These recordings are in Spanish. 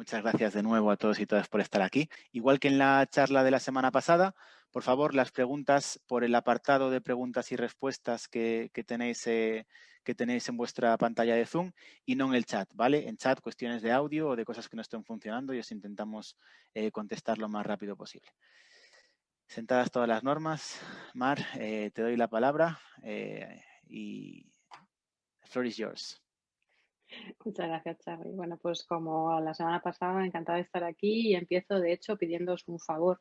Muchas gracias de nuevo a todos y todas por estar aquí. Igual que en la charla de la semana pasada, por favor, las preguntas por el apartado de preguntas y respuestas que tenéis en vuestra pantalla de Zoom y no en el chat, ¿vale? En chat, cuestiones de audio o de cosas que no estén funcionando y os intentamos contestar lo más rápido posible. Sentadas todas las normas, Mar, te doy la palabra y the floor is yours. Muchas gracias, Charly. Bueno, pues como la semana pasada, encantada de estar aquí y empiezo, de hecho, pidiéndoos un favor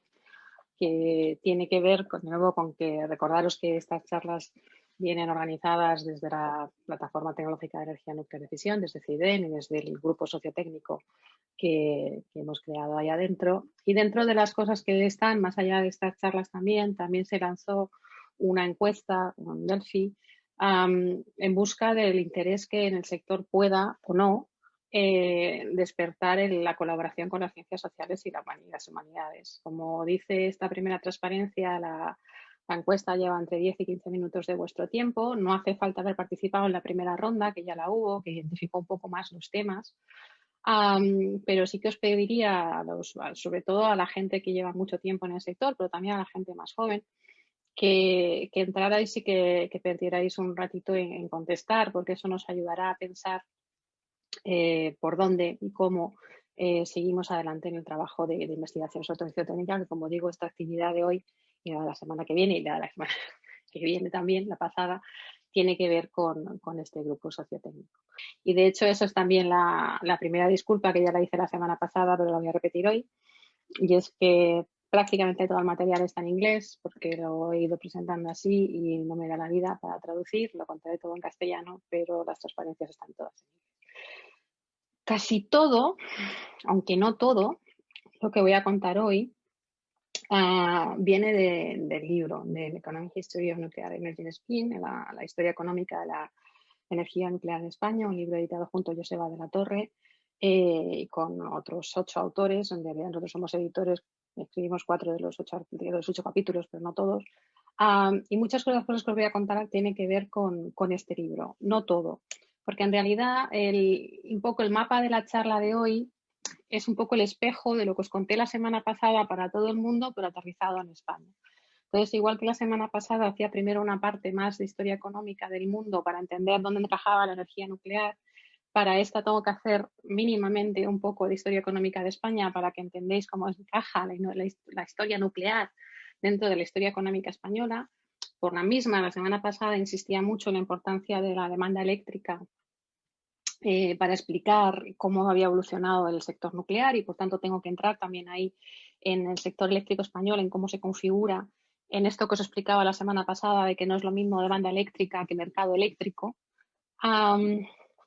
que tiene que ver, de nuevo, con que recordaros que estas charlas vienen organizadas desde la Plataforma Tecnológica de Energía Nuclear de Fisión, desde CIDEN y desde el grupo sociotécnico que hemos creado ahí adentro. Y dentro de las cosas que están, más allá de estas charlas también se lanzó una encuesta, un Delphi, en busca del interés que en el sector pueda o no despertar la colaboración con las ciencias sociales y las humanidades. Como dice esta primera transparencia, la encuesta lleva entre 10 y 15 minutos de vuestro tiempo. No hace falta haber participado en la primera ronda, que ya la hubo, que identificó un poco más los temas. Pero sí que os pediría, sobre todo a la gente que lleva mucho tiempo en el sector, pero también a la gente más joven, que entrarais y que perdierais un ratito en contestar, porque eso nos ayudará a pensar por dónde y cómo seguimos adelante en el trabajo de investigación sociotécnica, que como digo, esta actividad de hoy y la de la semana que viene y la de la semana que viene también, la pasada, tiene que ver con este grupo sociotécnico. Y de hecho, eso es también la primera disculpa que ya la hice la semana pasada, pero la voy a repetir hoy, y es que prácticamente todo el material está en inglés porque lo he ido presentando así y no me da la vida para traducir, lo contaré todo en castellano, pero las transparencias están todas en inglés. Casi todo, aunque no todo, lo que voy a contar hoy viene del libro, del Economic History of Nuclear Energy in Spain, la historia económica de la energía nuclear en España, un libro editado junto a Joseba de la Torre y con otros 8 autores, donde nosotros somos editores, escribimos 4 de los 8 capítulos, pero no todos. Y muchas de las cosas que os voy a contar tienen que ver con este libro, no todo, porque en realidad un poco el mapa de la charla de hoy es un poco el espejo de lo que os conté la semana pasada para todo el mundo, pero aterrizado en España. Entonces, igual que la semana pasada hacía primero una parte más de historia económica del mundo para entender dónde encajaba la energía nuclear, para esta tengo que hacer mínimamente un poco de historia económica de España para que entendáis cómo encaja la historia nuclear dentro de la historia económica española. Por la misma, la semana pasada insistía mucho en la importancia de la demanda eléctrica para explicar cómo había evolucionado el sector nuclear y, por tanto, tengo que entrar también ahí en el sector eléctrico español, en cómo se configura, en esto que os explicaba la semana pasada de que no es lo mismo demanda eléctrica que mercado eléctrico.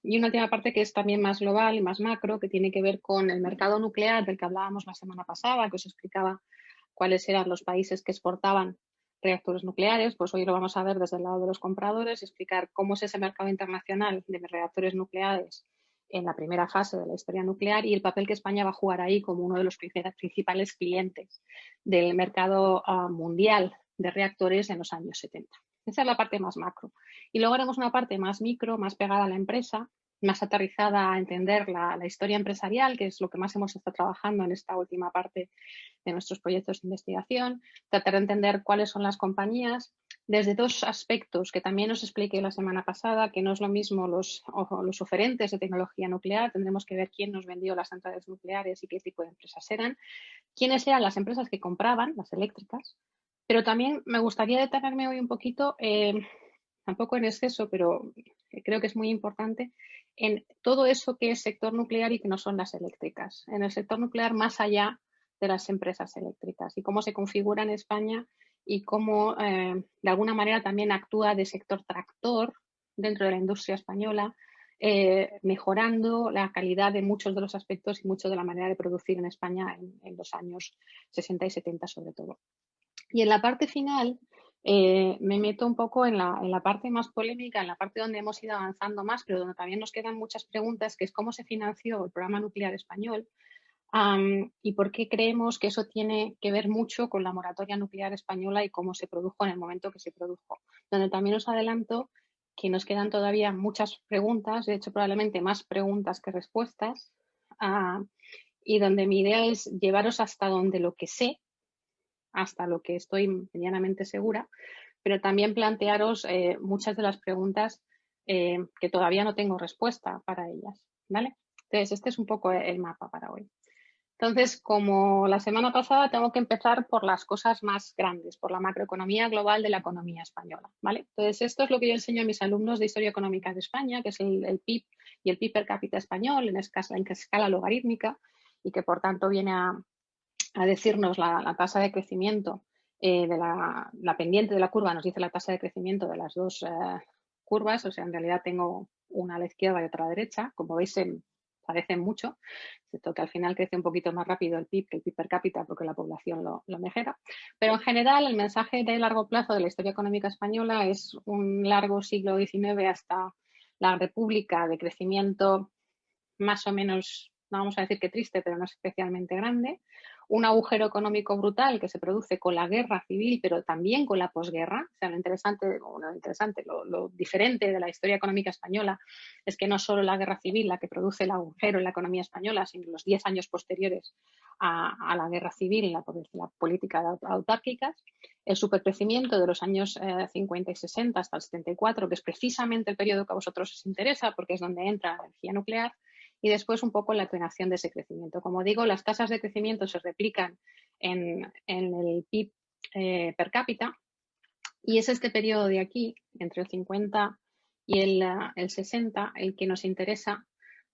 Y una última parte que es también más global y más macro, que tiene que ver con el mercado nuclear del que hablábamos la semana pasada, que os explicaba cuáles eran los países que exportaban reactores nucleares. Pues hoy lo vamos a ver desde el lado de los compradores y explicar cómo es ese mercado internacional de reactores nucleares en la primera fase de la historia nuclear y el papel que España va a jugar ahí como uno de los principales clientes del mercado mundial de reactores en los años 70. Esa es la parte más macro. Y luego haremos una parte más micro, más pegada a la empresa, más aterrizada a entender la historia empresarial, que es lo que más hemos estado trabajando en esta última parte de nuestros proyectos de investigación, tratar de entender cuáles son las compañías desde dos aspectos que también os expliqué la semana pasada, que no es lo mismo los oferentes de tecnología nuclear, tendremos que ver quién nos vendió las centrales nucleares y qué tipo de empresas eran, quiénes eran las empresas que compraban, las eléctricas, pero también me gustaría detenerme hoy un poquito, tampoco en exceso, pero creo que es muy importante, en todo eso que es sector nuclear y que no son las eléctricas. En el sector nuclear más allá de las empresas eléctricas y cómo se configura en España y cómo de alguna manera también actúa de sector tractor dentro de la industria española, mejorando la calidad de muchos de los aspectos y mucho de la manera de producir en España en los años 60 y 70 sobre todo. Y en la parte final me meto un poco en la parte más polémica, en la parte donde hemos ido avanzando más, pero donde también nos quedan muchas preguntas, que es cómo se financió el programa nuclear español y por qué creemos que eso tiene que ver mucho con la moratoria nuclear española y cómo se produjo en el momento que se produjo. Donde también os adelanto que nos quedan todavía muchas preguntas, de hecho probablemente más preguntas que respuestas. y donde mi idea es llevaros hasta donde lo que sé, hasta lo que estoy medianamente segura, pero también plantearos muchas de las preguntas que todavía no tengo respuesta para ellas, ¿vale? Entonces, este es un poco el mapa para hoy. Entonces, como la semana pasada, tengo que empezar por las cosas más grandes, por la macroeconomía global de la economía española, ¿vale? Entonces, esto es lo que yo enseño a mis alumnos de Historia Económica de España, que es el PIB y el PIB per cápita español en escala logarítmica y que, por tanto, viene a decirnos la tasa de crecimiento de la pendiente de la curva, nos dice la tasa de crecimiento de las dos curvas, o sea, en realidad tengo una a la izquierda y otra a la derecha, como veis, parecen mucho, excepto que al final crece un poquito más rápido el PIB que el PIB per cápita porque la población lo mejora. Pero en general el mensaje de largo plazo de la historia económica española es un largo siglo XIX hasta la República de crecimiento más o menos, no vamos a decir que triste, pero no especialmente grande, un agujero económico brutal que se produce con la guerra civil, pero también con la posguerra. O sea, lo diferente de la historia económica española es que no solo la guerra civil la que produce el agujero en la economía española, sino los 10 años posteriores a la guerra civil y la política autárquicas, el supercrecimiento de los años 50 y 60 hasta el 74, que es precisamente el periodo que a vosotros os interesa porque es donde entra la energía nuclear, y después un poco la atenuación de ese crecimiento. Como digo, las tasas de crecimiento se replican en el PIB per cápita y es este periodo de aquí, entre el 50 y el 60, el que nos interesa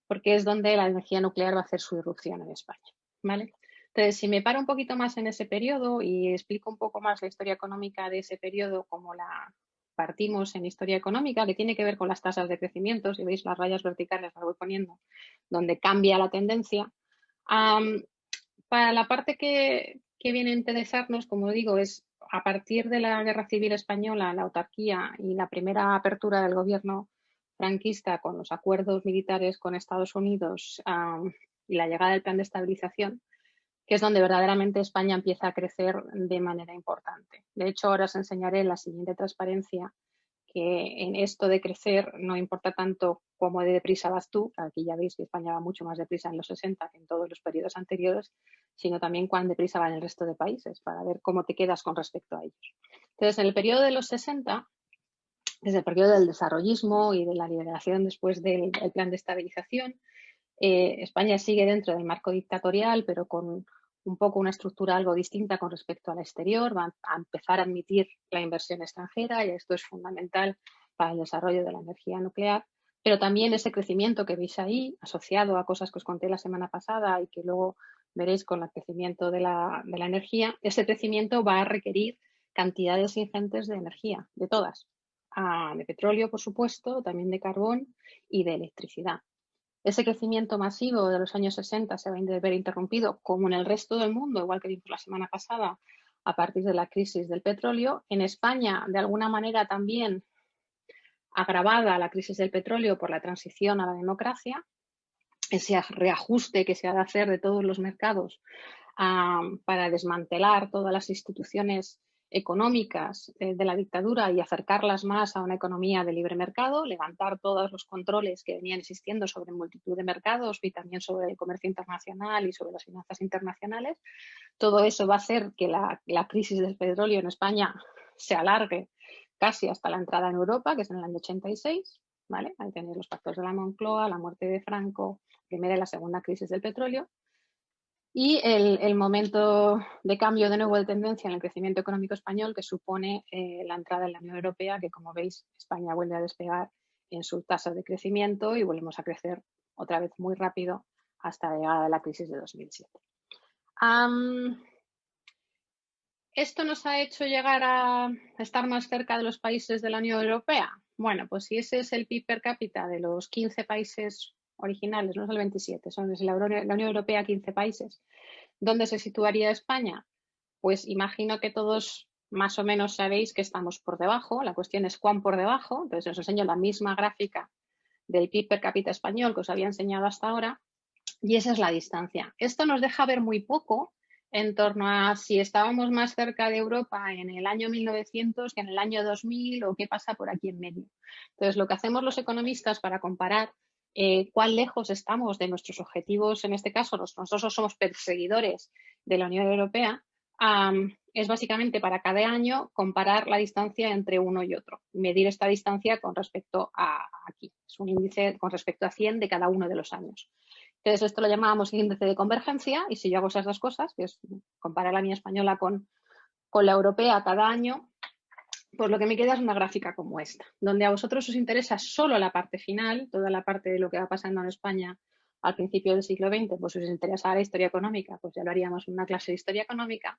porque es donde la energía nuclear va a hacer su irrupción en España, ¿vale? Entonces, si me paro un poquito más en ese periodo y explico un poco más la historia económica de ese periodo, como la partimos en historia económica, que tiene que ver con las tasas de crecimiento, si veis las rayas verticales las voy poniendo, donde cambia la tendencia. Para la parte que viene a interesarnos, como digo, es a partir de la Guerra Civil Española, la autarquía y la primera apertura del gobierno franquista con los acuerdos militares con Estados Unidos y la llegada del plan de estabilización, que es donde verdaderamente España empieza a crecer de manera importante. De hecho, ahora os enseñaré en la siguiente transparencia que en esto de crecer no importa tanto cómo de deprisa vas tú, aquí ya veis que España va mucho más deprisa en los 60 que en todos los periodos anteriores, sino también cuán deprisa va en el resto de países, para ver cómo te quedas con respecto a ellos. Entonces, en el periodo de los 60, desde el periodo del desarrollismo y de la liberación después del plan de estabilización, España sigue dentro del marco dictatorial, pero con un poco una estructura algo distinta con respecto al exterior, va a empezar a admitir la inversión extranjera y esto es fundamental para el desarrollo de la energía nuclear, pero también ese crecimiento que veis ahí, asociado a cosas que os conté la semana pasada y que luego veréis con el crecimiento de la energía, ese crecimiento va a requerir cantidades ingentes de energía, de todas, de petróleo, por supuesto, también de carbón y de electricidad. Ese crecimiento masivo de los años 60 se va a ver interrumpido, como en el resto del mundo, igual que vimos la semana pasada, a partir de la crisis del petróleo. En España, de alguna manera también agravada la crisis del petróleo por la transición a la democracia, ese reajuste que se ha de hacer de todos los mercados para desmantelar todas las instituciones económicas de la dictadura y acercarlas más a una economía de libre mercado, levantar todos los controles que venían existiendo sobre multitud de mercados y también sobre el comercio internacional y sobre las finanzas internacionales. Todo eso va a hacer que la crisis del petróleo en España se alargue casi hasta la entrada en Europa, que es en el año 86. ¿Vale? Ahí tenéis los pactos de la Moncloa, la muerte de Franco, primera y la segunda crisis del petróleo. Y el momento de cambio de nuevo de tendencia en el crecimiento económico español que supone la entrada en la Unión Europea, que como veis España vuelve a despegar en su tasa de crecimiento y volvemos a crecer otra vez muy rápido hasta la llegada de la crisis de 2007. ¿Esto nos ha hecho llegar a estar más cerca de los países de la Unión Europea? Bueno, pues si ese es el PIB per cápita de los 15 países originales, no es el 27, son desde la Unión Europea 15 países, ¿dónde se situaría España? Pues imagino que todos más o menos sabéis que estamos por debajo, la cuestión es cuán por debajo, entonces os enseño la misma gráfica del PIB per cápita español que os había enseñado hasta ahora y esa es la distancia. Esto nos deja ver muy poco en torno a si estábamos más cerca de Europa en el año 1900 que en el año 2000 o qué pasa por aquí en medio. Entonces, lo que hacemos los economistas para comparar cuán lejos estamos de nuestros objetivos, en este caso nosotros somos perseguidores de la Unión Europea, es básicamente para cada año comparar la distancia entre uno y otro, medir esta distancia con respecto a aquí. Es un índice con respecto a 100 de cada uno de los años. Entonces, esto lo llamábamos índice de convergencia, y si yo hago esas dos cosas, que es comparar la mía española con la europea cada año, pues lo que me queda es una gráfica como esta, donde a vosotros os interesa solo la parte final, toda la parte de lo que va pasando en España al principio del siglo XX, pues si os interesa la historia económica, pues ya lo haríamos en una clase de historia económica.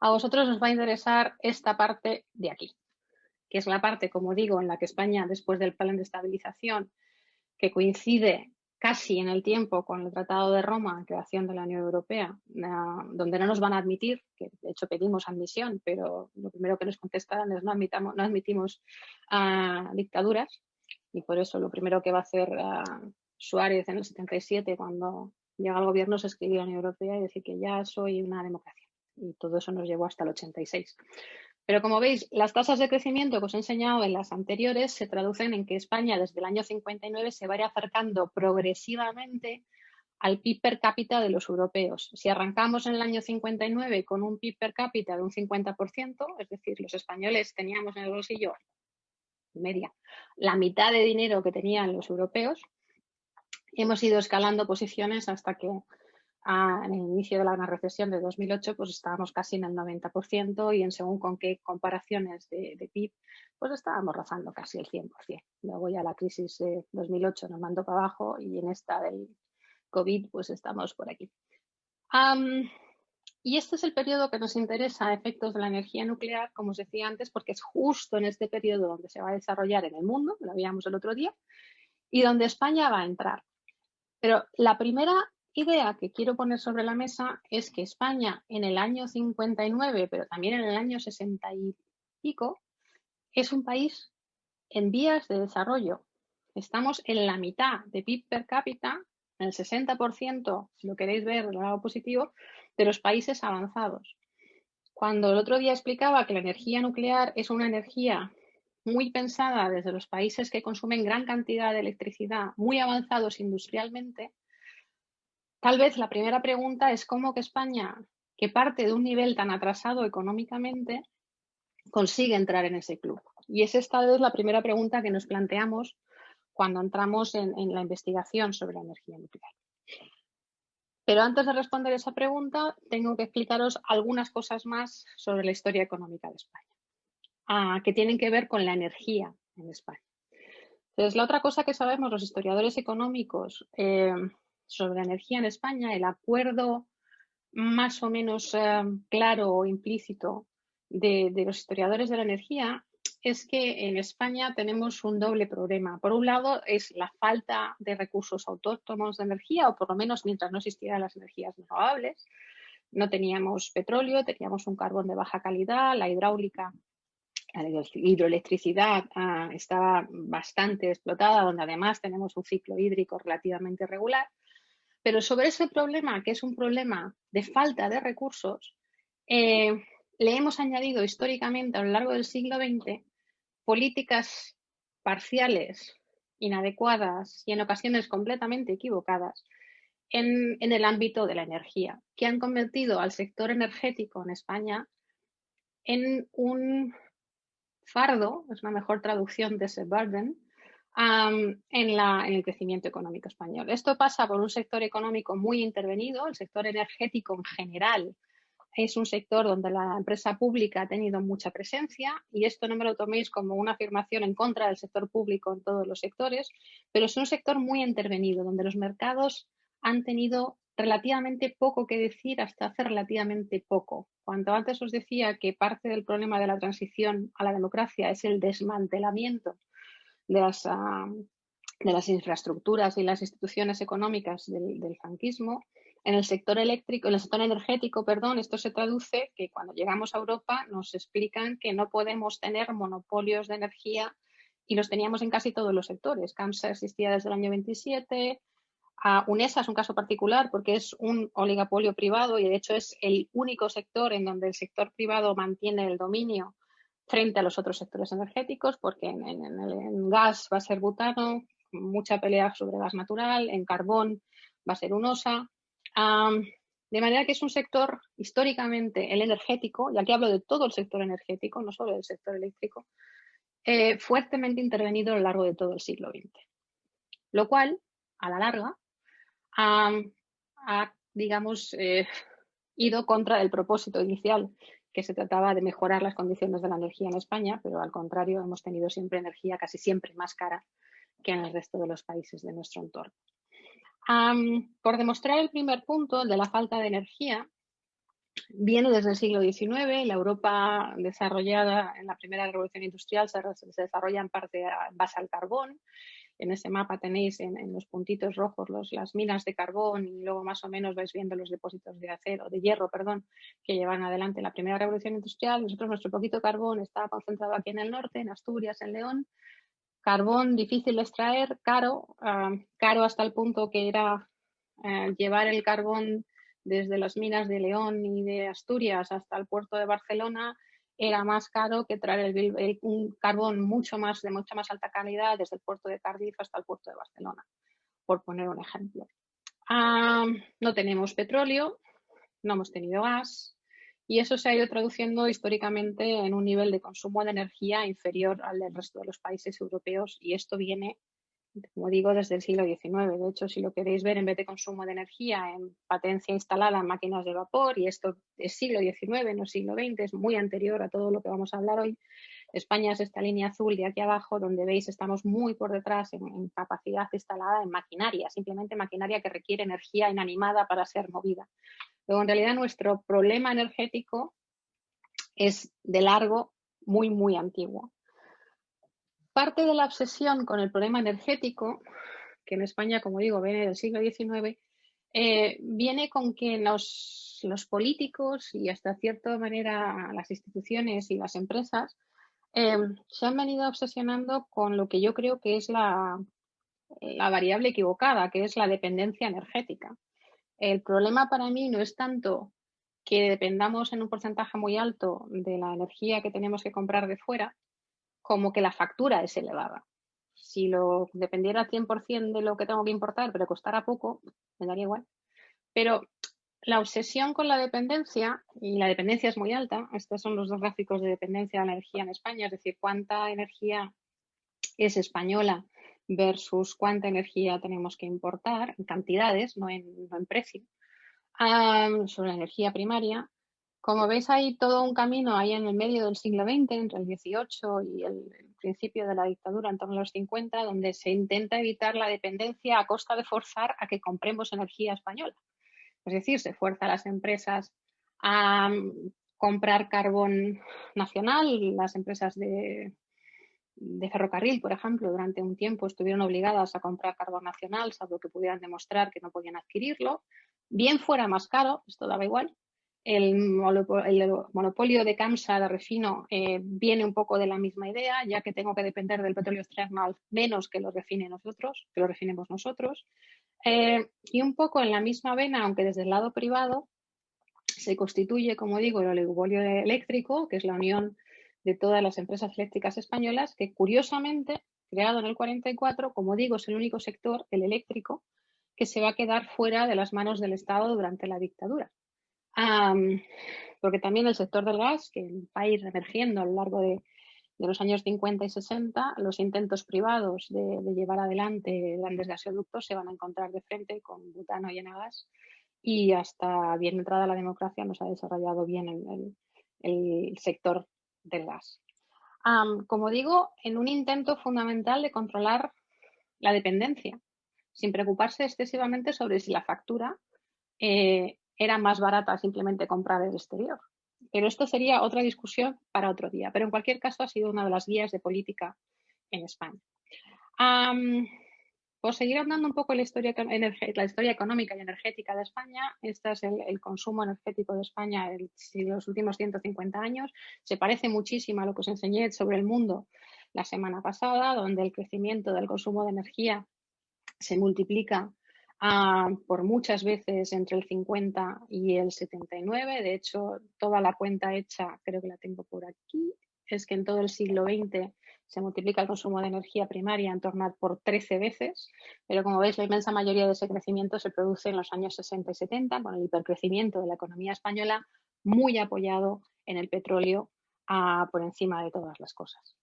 A vosotros os va a interesar esta parte de aquí, que es la parte, como digo, en la que España, después del plan de estabilización, que coincide casi en el tiempo con el Tratado de Roma, creación de la Unión Europea, donde no nos van a admitir, que de hecho pedimos admisión, pero lo primero que nos contestan es no admitimos dictaduras, y por eso lo primero que va a hacer Suárez en el 77, cuando llega al gobierno, es escribir a la Unión Europea y decir que ya soy una democracia. Y todo eso nos llevó hasta el 86. Pero como veis, las tasas de crecimiento que os he enseñado en las anteriores se traducen en que España desde el año 59 se vaya acercando progresivamente al PIB per cápita de los europeos. Si arrancamos en el año 59 con un PIB per cápita de un 50%, es decir, los españoles teníamos en el bolsillo media la mitad de dinero que tenían los europeos, hemos ido escalando posiciones hasta que en el inicio de la gran recesión de 2008, pues estábamos casi en el 90%, y en según con qué comparaciones de PIB, pues estábamos rozando casi el 100%. Luego ya la crisis de 2008 nos mandó para abajo, y en esta del COVID pues estamos por aquí. Y este es el periodo que nos interesa a efectos de la energía nuclear, como os decía antes, porque es justo en este periodo donde se va a desarrollar en el mundo, lo veíamos el otro día, y donde España va a entrar. Pero la primera idea que quiero poner sobre la mesa es que España en el año 59, pero también en el año 60 y pico, es un país en vías de desarrollo. Estamos en la mitad de PIB per cápita, en el 60%, si lo queréis ver del lado positivo, de los países avanzados. Cuando el otro día explicaba que la energía nuclear es una energía muy pensada desde los países que consumen gran cantidad de electricidad, muy avanzados industrialmente, tal vez la primera pregunta es cómo que España, que parte de un nivel tan atrasado económicamente, consigue entrar en ese club. Y esa es tal vez la primera pregunta que nos planteamos cuando entramos en la investigación sobre la energía nuclear. Pero antes de responder esa pregunta, tengo que explicaros algunas cosas más sobre la historia económica de España, que tienen que ver con la energía en España. Entonces, la otra cosa que sabemos los historiadores económicos sobre la energía en España, el acuerdo más o menos claro o implícito de los historiadores de la energía, es que en España tenemos un doble problema. Por un lado, es la falta de recursos autóctonos de energía, o por lo menos mientras no existieran las energías renovables. No teníamos petróleo, teníamos un carbón de baja calidad, la hidráulica, la hidroelectricidad estaba bastante explotada, donde además tenemos un ciclo hídrico relativamente regular. Pero sobre ese problema, que es un problema de falta de recursos, le hemos añadido históricamente a lo largo del siglo XX políticas parciales, inadecuadas y en ocasiones completamente equivocadas en el ámbito de la energía, que han convertido al sector energético en España en un fardo, es una mejor traducción de ese burden, en el crecimiento económico español. Esto pasa por un sector económico muy intervenido. El sector energético en general es un sector donde la empresa pública ha tenido mucha presencia, y esto no me lo toméis como una afirmación en contra del sector público en todos los sectores, pero es un sector muy intervenido, donde los mercados han tenido relativamente poco que decir hasta hace relativamente poco. Cuanto antes os decía que parte del problema de la transición a la democracia es el desmantelamiento de las infraestructuras y las instituciones económicas del franquismo, en el sector eléctrico, en el sector energético, perdón, esto se traduce que cuando llegamos a Europa nos explican que no podemos tener monopolios de energía, y los teníamos en casi todos los sectores. CAMSA existía desde el año 27, UNESA es un caso particular porque es un oligopolio privado, y de hecho es el único sector en donde el sector privado mantiene el dominio frente a los otros sectores energéticos, porque en gas va a ser butano, mucha pelea sobre gas natural, en carbón va a ser un OSA. De manera que es un sector históricamente, el energético, y aquí hablo de todo el sector energético, no solo del sector eléctrico, fuertemente intervenido a lo largo de todo el siglo XX. Lo cual, a la larga, ha digamos, ido contra el propósito inicial, que se trataba de mejorar las condiciones de la energía en España, pero al contrario, hemos tenido siempre energía casi siempre más cara que en el resto de los países de nuestro entorno. Por demostrar el primer punto, el de la falta de energía, viene desde el siglo XIX. La Europa desarrollada en la primera revolución industrial se desarrolla en parte a base al carbón. En ese mapa tenéis en los puntitos rojos las minas de carbón y luego más o menos vais viendo los depósitos de hierro, que llevan adelante la primera revolución industrial. Nosotros, nuestro poquito carbón estaba concentrado aquí en el norte, en Asturias, en León. Carbón difícil de extraer, caro hasta el punto que era llevar el carbón desde las minas de León y de Asturias hasta el puerto de Barcelona era más caro que traer un carbón de mucha más alta calidad desde el puerto de Cardiff hasta el puerto de Barcelona, por poner un ejemplo. No tenemos petróleo, no hemos tenido gas, y eso se ha ido traduciendo históricamente en un nivel de consumo de energía inferior al del resto de los países europeos, y esto viene, como digo, desde el siglo XIX. De hecho, si lo queréis ver en vez de consumo de energía en potencia instalada en máquinas de vapor, y esto es siglo XIX, no siglo XX, es muy anterior a todo lo que vamos a hablar hoy. España es esta línea azul de aquí abajo, donde veis estamos muy por detrás en capacidad instalada en maquinaria, simplemente maquinaria que requiere energía inanimada para ser movida. Pero en realidad nuestro problema energético es de largo muy, muy antiguo. Parte de la obsesión con el problema energético, que en España, como digo, viene del siglo XIX, viene con que los políticos y hasta cierta manera las instituciones y las empresas se han venido obsesionando con lo que yo creo que es la variable equivocada, que es la dependencia energética. El problema para mí no es tanto que dependamos en un porcentaje muy alto de la energía que tenemos que comprar de fuera, como que la factura es elevada. Si lo dependiera al 100% de lo que tengo que importar, pero costara poco, me daría igual. Pero la obsesión con la dependencia, y la dependencia es muy alta, estos son los dos gráficos de dependencia de la energía en España, es decir, cuánta energía es española versus cuánta energía tenemos que importar, en cantidades, no en precio, sobre la energía primaria. Como veis, hay todo un camino ahí en el medio del siglo XX, entre el XVIII y el principio de la dictadura, en torno a los 50, donde se intenta evitar la dependencia a costa de forzar a que compremos energía española. Es decir, se fuerza a las empresas a comprar carbón nacional. Las empresas de ferrocarril, por ejemplo, durante un tiempo estuvieron obligadas a comprar carbón nacional, salvo que pudieran demostrar que no podían adquirirlo. Bien fuera más caro, esto daba igual. El monopolio de Camsa de Refino viene un poco de la misma idea, ya que tengo que depender del petróleo externo menos que lo refinemos nosotros. Y un poco en la misma vena, aunque desde el lado privado, se constituye, como digo, el oligopolio eléctrico, que es la unión de todas las empresas eléctricas españolas, que curiosamente, creado en el 44, como digo, es el único sector, el eléctrico, que se va a quedar fuera de las manos del Estado durante la dictadura. Porque también el sector del gas, que va a ir emergiendo a lo largo de los años 50 y 60, los intentos privados de llevar adelante grandes gasoductos se van a encontrar de frente con butano y Enagas, y hasta bien entrada la democracia no se ha desarrollado bien el sector del gas. Como digo, en un intento fundamental de controlar la dependencia, sin preocuparse excesivamente sobre si la factura era más barata simplemente comprar del exterior. Pero esto sería otra discusión para otro día. Pero en cualquier caso ha sido una de las guías de política en España. Por seguir hablando un poco de la historia económica y energética de España, este es el consumo energético de España en los últimos 150 años. Se parece muchísimo a lo que os enseñé sobre el mundo la semana pasada, donde el crecimiento del consumo de energía se multiplica por muchas veces entre el 50 y el 79. De hecho, toda la cuenta hecha, creo que la tengo por aquí, es que en todo el siglo XX se multiplica el consumo de energía primaria en torno a por 13 veces, pero como veis la inmensa mayoría de ese crecimiento se produce en los años 60 y 70 con el hipercrecimiento de la economía española muy apoyado en el petróleo por encima de todas las cosas.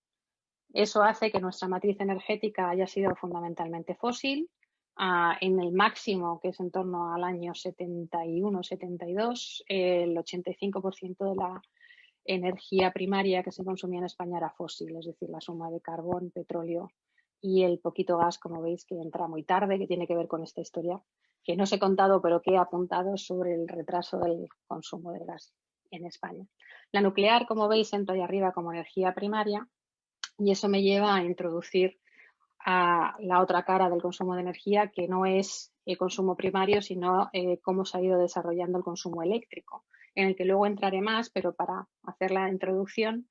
Eso hace que nuestra matriz energética haya sido fundamentalmente fósil, en el máximo, que es en torno al año 71-72, el 85% de la energía primaria que se consumía en España era fósil, es decir, la suma de carbón, petróleo y el poquito gas, como veis, que entra muy tarde, que tiene que ver con esta historia, que no os he contado, pero que he apuntado sobre el retraso del consumo de gas en España. La nuclear, como veis, entra ahí arriba como energía primaria y eso me lleva a introducir a la otra cara del consumo de energía, que no es el consumo primario, sino cómo se ha ido desarrollando el consumo eléctrico, en el que luego entraré más, pero para hacer la introducción,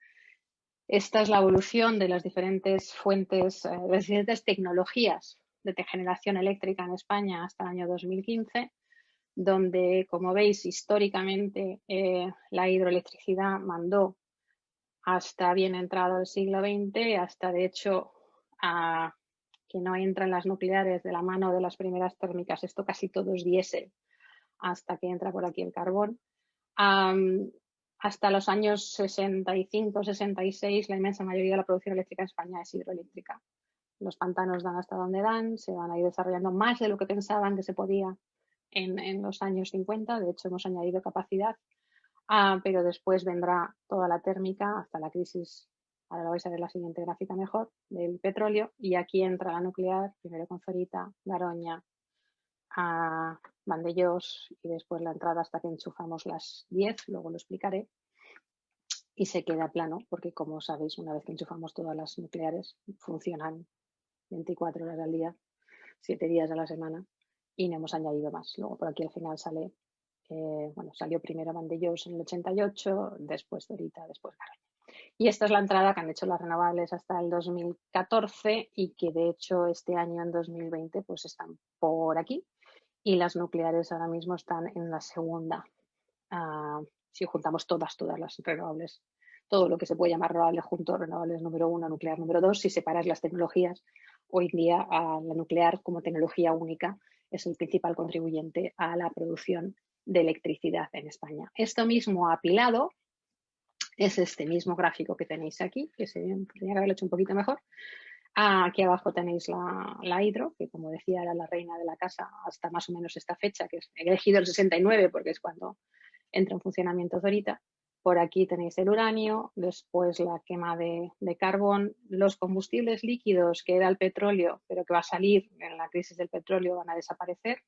esta es la evolución de las diferentes fuentes, de las diferentes tecnologías de generación eléctrica en España hasta el año 2015, donde, como veis, históricamente la hidroelectricidad mandó hasta bien entrado el siglo XX, hasta de hecho que no entran las nucleares de la mano de las primeras térmicas, esto casi todo es diésel, hasta que entra por aquí el carbón. Hasta los años 65-66, la inmensa mayoría de la producción eléctrica en España es hidroeléctrica. Los pantanos dan hasta donde dan, se van a ir desarrollando más de lo que pensaban que se podía en los años 50, de hecho hemos añadido capacidad, pero después vendrá toda la térmica hasta la crisis, ahora lo vais a ver la siguiente gráfica mejor, del petróleo, y aquí entra la nuclear, primero con Zorita, Garoña, Vandellós y después la entrada hasta que enchufamos las 10, luego lo explicaré, y se queda plano, porque como sabéis, una vez que enchufamos todas las nucleares, funcionan 24 horas al día, 7 días a la semana, y no hemos añadido más. Luego por aquí al final sale, salió primero Vandellós en el 88, después Zorita, después Garoña. Y esta es la entrada que han hecho las renovables hasta el 2014 y que de hecho este año, en 2020, pues están por aquí. Y las nucleares ahora mismo están en la segunda. Si juntamos todas las renovables, todo lo que se puede llamar renovable junto, renovables número 1, nuclear número 2, si separas las tecnologías, hoy en día la nuclear como tecnología única es el principal contribuyente a la producción de electricidad en España. Esto mismo apilado es este mismo gráfico que tenéis aquí, que tenía que haberlo hecho un poquito mejor. Aquí abajo tenéis la hidro, que como decía era la reina de la casa hasta más o menos esta fecha, que he elegido el 69 porque es cuando entra en funcionamiento Zorita. Por aquí tenéis el uranio, después la quema de carbón, los combustibles líquidos, que era el petróleo, pero que va a salir en la crisis del petróleo, van a desaparecer.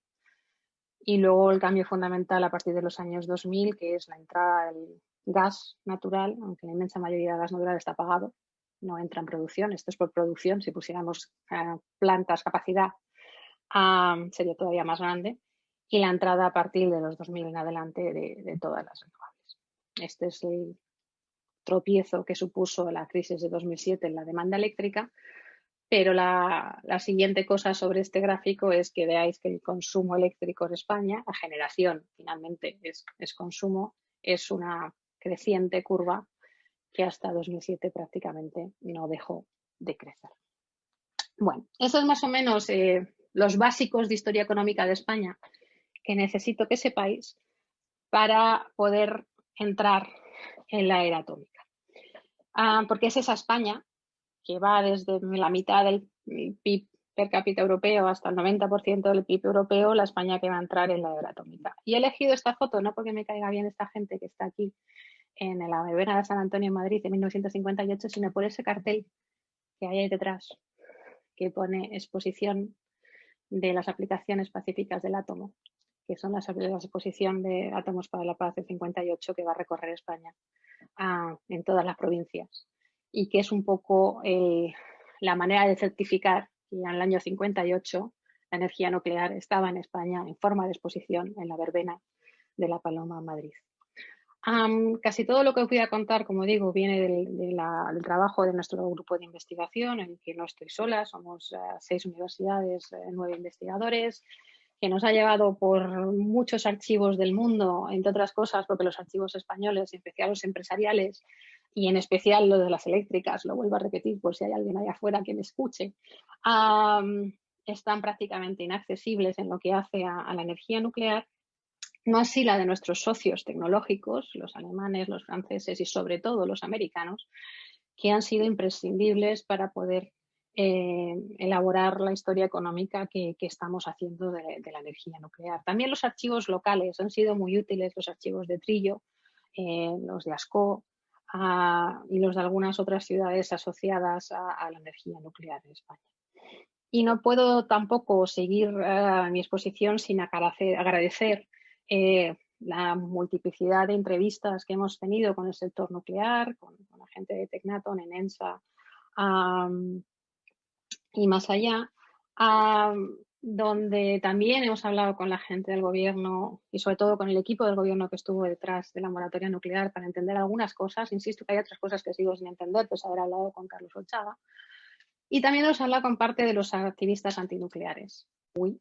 Y luego el cambio fundamental a partir de los años 2000, que es la entrada del gas natural, aunque la inmensa mayoría del gas natural está apagado, no entra en producción. Esto es por producción. Si pusiéramos plantas, capacidad, sería todavía más grande. Y la entrada a partir de los 2000 en adelante de todas las renovables. Este es el tropiezo que supuso la crisis de 2007 en la demanda eléctrica. Pero la siguiente cosa sobre este gráfico es que veáis que el consumo eléctrico en España, la generación finalmente es consumo, es una creciente curva que hasta 2007 prácticamente no dejó de crecer. Bueno, eso es más o menos los básicos de historia económica de España que necesito que sepáis para poder entrar en la era atómica. Porque es esa España que va desde la mitad del PIB per cápita europeo hasta el 90% del PIB europeo, la España que va a entrar en la era atómica. Y he elegido esta foto no porque me caiga bien esta gente que está aquí en la verbena de San Antonio en Madrid en 1958, sino por ese cartel que hay ahí detrás, que pone exposición de las aplicaciones pacíficas del átomo, que son las exposición de átomos para la paz del 58 que va a recorrer España en todas las provincias. Y que es un poco la manera de certificar que en el año 58 la energía nuclear estaba en España en forma de exposición en la verbena de La Paloma, Madrid. Casi todo lo que os voy a contar, como digo, viene del trabajo de nuestro grupo de investigación, en el que no estoy sola, somos 6 universidades, 9 investigadores, que nos ha llevado por muchos archivos del mundo, entre otras cosas, porque los archivos españoles, en especial los empresariales, y en especial lo de las eléctricas, lo vuelvo a repetir por si hay alguien allá afuera que me escuche, están prácticamente inaccesibles en lo que hace a la energía nuclear, no así la de nuestros socios tecnológicos, los alemanes, los franceses y sobre todo los americanos, que han sido imprescindibles para poder elaborar la historia económica que estamos haciendo de la energía nuclear. También los archivos locales han sido muy útiles, los archivos de Trillo, los de Ascó y los de algunas otras ciudades asociadas a la energía nuclear en España. Y no puedo tampoco seguir mi exposición sin agradecer la multiplicidad de entrevistas que hemos tenido con el sector nuclear, con la gente de Tecnaton, en ENSA y más allá, donde también hemos hablado con la gente del gobierno y sobre todo con el equipo del gobierno que estuvo detrás de la moratoria nuclear para entender algunas cosas. Insisto que hay otras cosas que sigo sin entender, pues haber hablado con Carlos Olchaga. Y también hemos hablado con parte de los activistas antinucleares. Uy,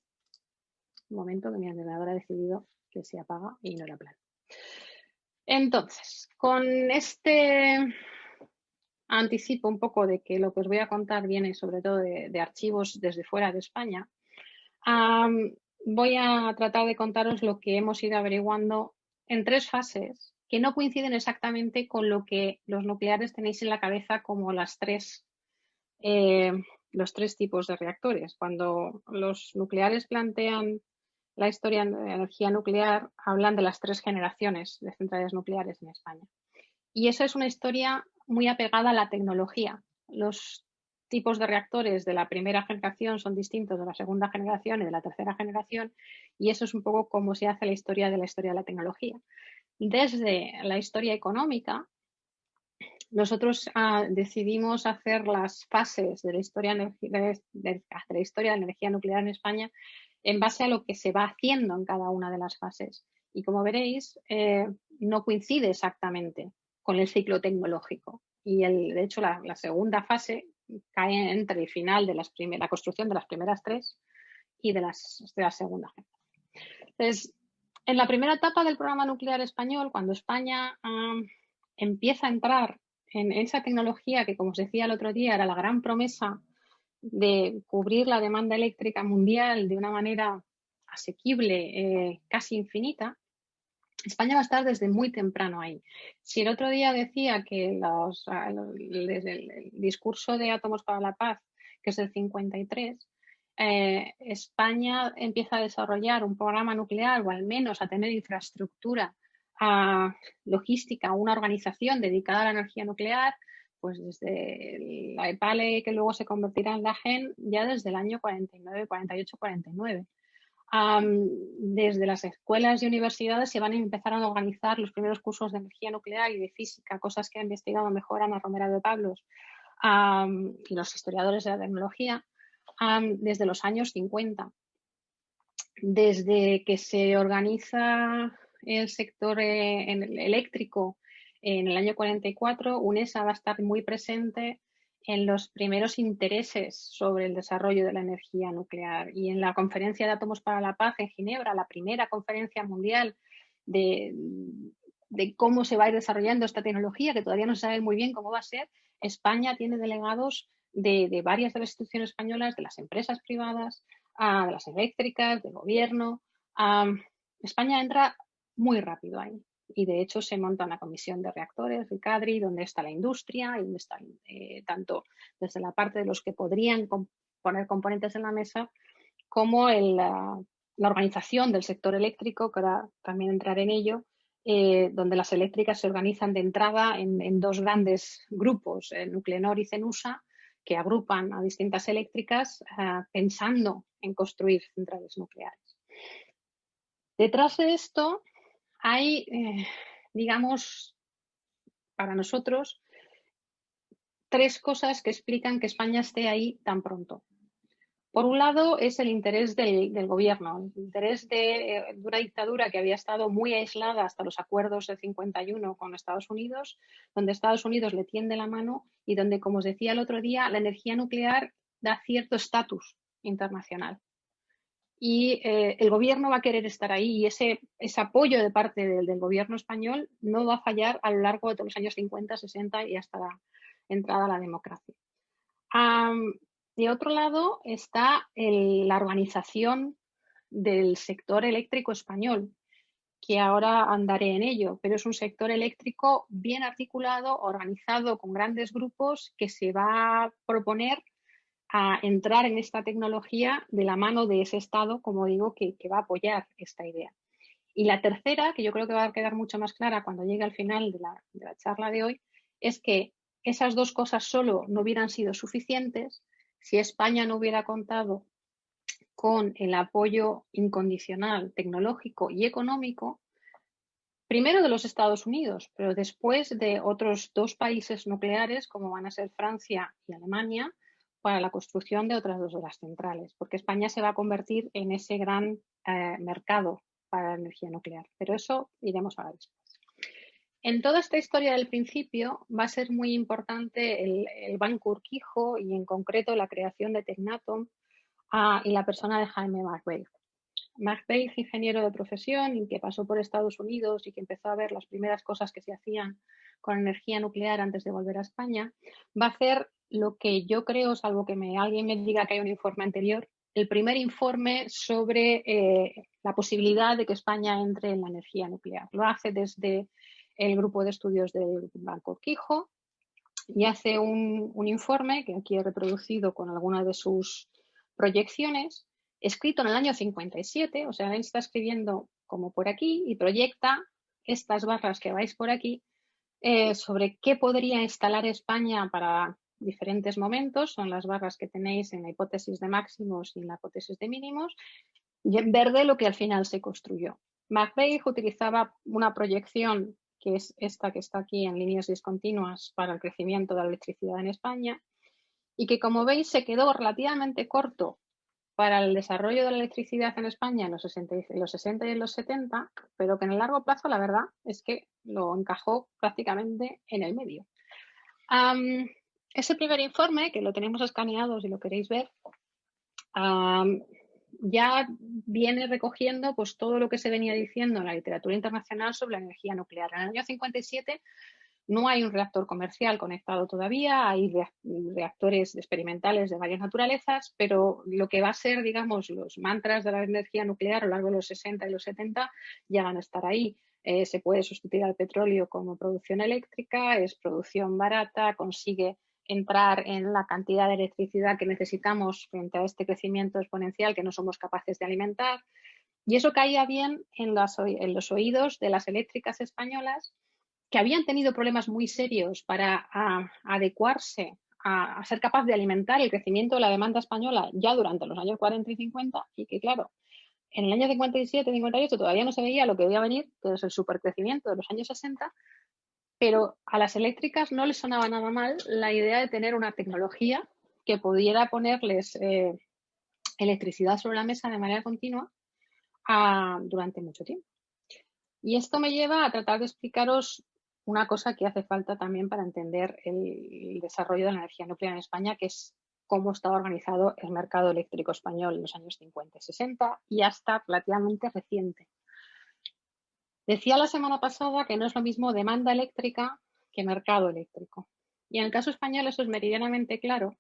un momento que mi ordenador ha decidido que se apaga y no era plan. Entonces, con este anticipo un poco de que lo que os voy a contar viene sobre todo de archivos desde fuera de España, voy a tratar de contaros lo que hemos ido averiguando en 3 fases que no coinciden exactamente con lo que los nucleares tenéis en la cabeza como los 3 tipos de reactores. Cuando los nucleares plantean la historia de energía nuclear, hablan de las 3 generaciones de centrales nucleares en España. Y eso es una historia muy apegada a la tecnología. Los tipos de reactores de la primera generación son distintos de la segunda generación y de la tercera generación, y eso es un poco cómo se hace la historia de la tecnología. Desde la historia económica, nosotros decidimos hacer las fases de la historia de la energía nuclear en España en base a lo que se va haciendo en cada una de las fases. Y como veréis, no coincide exactamente con el ciclo tecnológico. Y de hecho, la segunda fase cae entre el final de la construcción de las primeras 3 y de la segunda generación. Entonces, en la primera etapa del programa nuclear español, cuando España empieza a entrar en esa tecnología que, como os decía el otro día, era la gran promesa de cubrir la demanda eléctrica mundial de una manera asequible, casi infinita, España va a estar desde muy temprano ahí. Si el otro día decía que desde el discurso de Átomos para la Paz, que es del 53, España empieza a desarrollar un programa nuclear o al menos a tener infraestructura logística, una organización dedicada a la energía nuclear, pues desde la EPALE, que luego se convertirá en la GEN, ya desde el año 49, 48, 49. Desde las escuelas y universidades se van a empezar a organizar los primeros cursos de energía nuclear y de física, cosas que ha investigado mejor Ana Romera de Pablos y los historiadores de la tecnología, desde los años 50. Desde que se organiza el sector eléctrico en el año 44, UNESA va a estar muy presente en los primeros intereses sobre el desarrollo de la energía nuclear. Y en la Conferencia de Átomos para la Paz en Ginebra, la primera conferencia mundial de cómo se va a ir desarrollando esta tecnología, que todavía no se sabe muy bien cómo va a ser, España tiene delegados de varias de las instituciones españolas, de las empresas privadas, de las eléctricas, del gobierno. España entra muy rápido ahí. Y de hecho se monta una comisión de reactores, RICADRI, donde está la industria y donde están tanto desde la parte de los que podrían poner componentes en la mesa, como la organización del sector eléctrico, que ahora también entraré en ello, donde las eléctricas se organizan de entrada en 2 grandes grupos, Nuclenor y CENUSA, que agrupan a distintas eléctricas pensando en construir centrales nucleares. Detrás de esto hay, digamos, para nosotros, 3 cosas que explican que España esté ahí tan pronto. Por un lado, es el interés del gobierno, el interés de una dictadura que había estado muy aislada hasta los acuerdos del 51 con Estados Unidos, donde Estados Unidos le tiende la mano y donde, como os decía el otro día, la energía nuclear da cierto estatus internacional. y el gobierno va a querer estar ahí y ese apoyo de parte del gobierno español no va a fallar a lo largo de todos los años 50, 60 y hasta la entrada a la democracia. De otro lado está la organización del sector eléctrico español, que ahora andaré en ello, pero es un sector eléctrico bien articulado, organizado con grandes grupos que se va a proponer a entrar en esta tecnología de la mano de ese Estado, como digo, que va a apoyar esta idea. Y la tercera, que yo creo que va a quedar mucho más clara cuando llegue al final de la charla de hoy, es que esas dos cosas solo no hubieran sido suficientes si España no hubiera contado con el apoyo incondicional tecnológico y económico, primero de los Estados Unidos, pero después de otros dos países nucleares, como van a ser Francia y Alemania, para la construcción de otras dos de las centrales, porque España se va a convertir en ese gran mercado para la energía nuclear. Pero eso iremos a ver después. En toda esta historia del principio va a ser muy importante el Banco Urquijo y en concreto la creación de Tecnatom y la persona de Jaime McVeigh. McVeigh, ingeniero de profesión y que pasó por Estados Unidos y que empezó a ver las primeras cosas que se hacían con energía nuclear antes de volver a España, va a hacer lo que yo creo, salvo que alguien me diga que hay un informe anterior, el primer informe sobre la posibilidad de que España entre en la energía nuclear. Lo hace desde el grupo de estudios del Banco Urquijo y hace un informe que aquí he reproducido con algunas de sus proyecciones, escrito en el año 57, o sea, él está escribiendo como por aquí y proyecta estas barras que vais por aquí sobre qué podría instalar España para diferentes momentos. Son las barras que tenéis en la hipótesis de máximos y en la hipótesis de mínimos, y en verde lo que al final se construyó. McVeigh utilizaba una proyección que es esta que está aquí en líneas discontinuas para el crecimiento de la electricidad en España y que, como veis, se quedó relativamente corto para el desarrollo de la electricidad en España en los 60 y en los 70, pero que en el largo plazo la verdad es que lo encajó prácticamente en el medio. Ese primer informe, que lo tenemos escaneado si lo queréis ver, ya viene recogiendo pues, todo lo que se venía diciendo en la literatura internacional sobre la energía nuclear. En el año 57 no hay un reactor comercial conectado todavía, hay reactores experimentales de varias naturalezas, pero lo que va a ser, digamos, los mantras de la energía nuclear a lo largo de los 60 y los 70 ya van a estar ahí. Se puede sustituir al petróleo como producción eléctrica, es producción barata, consigue entrar en la cantidad de electricidad que necesitamos frente a este crecimiento exponencial que no somos capaces de alimentar. Y eso caía bien en los oídos de las eléctricas españolas, que habían tenido problemas muy serios para adecuarse a ser capaz de alimentar el crecimiento de la demanda española ya durante los años 40 y 50 y que, claro, en el año 57, 58 todavía no se veía lo que iba a venir, que es el supercrecimiento de los años 60, pero a las eléctricas no les sonaba nada mal la idea de tener una tecnología que pudiera ponerles electricidad sobre la mesa de manera continua durante mucho tiempo. Y esto me lleva a tratar de explicaros una cosa que hace falta también para entender el desarrollo de la energía nuclear en España, que es cómo estaba organizado el mercado eléctrico español en los años 50 y 60 y hasta relativamente reciente. Decía la semana pasada que no es lo mismo demanda eléctrica que mercado eléctrico. Y en el caso español eso es meridianamente claro,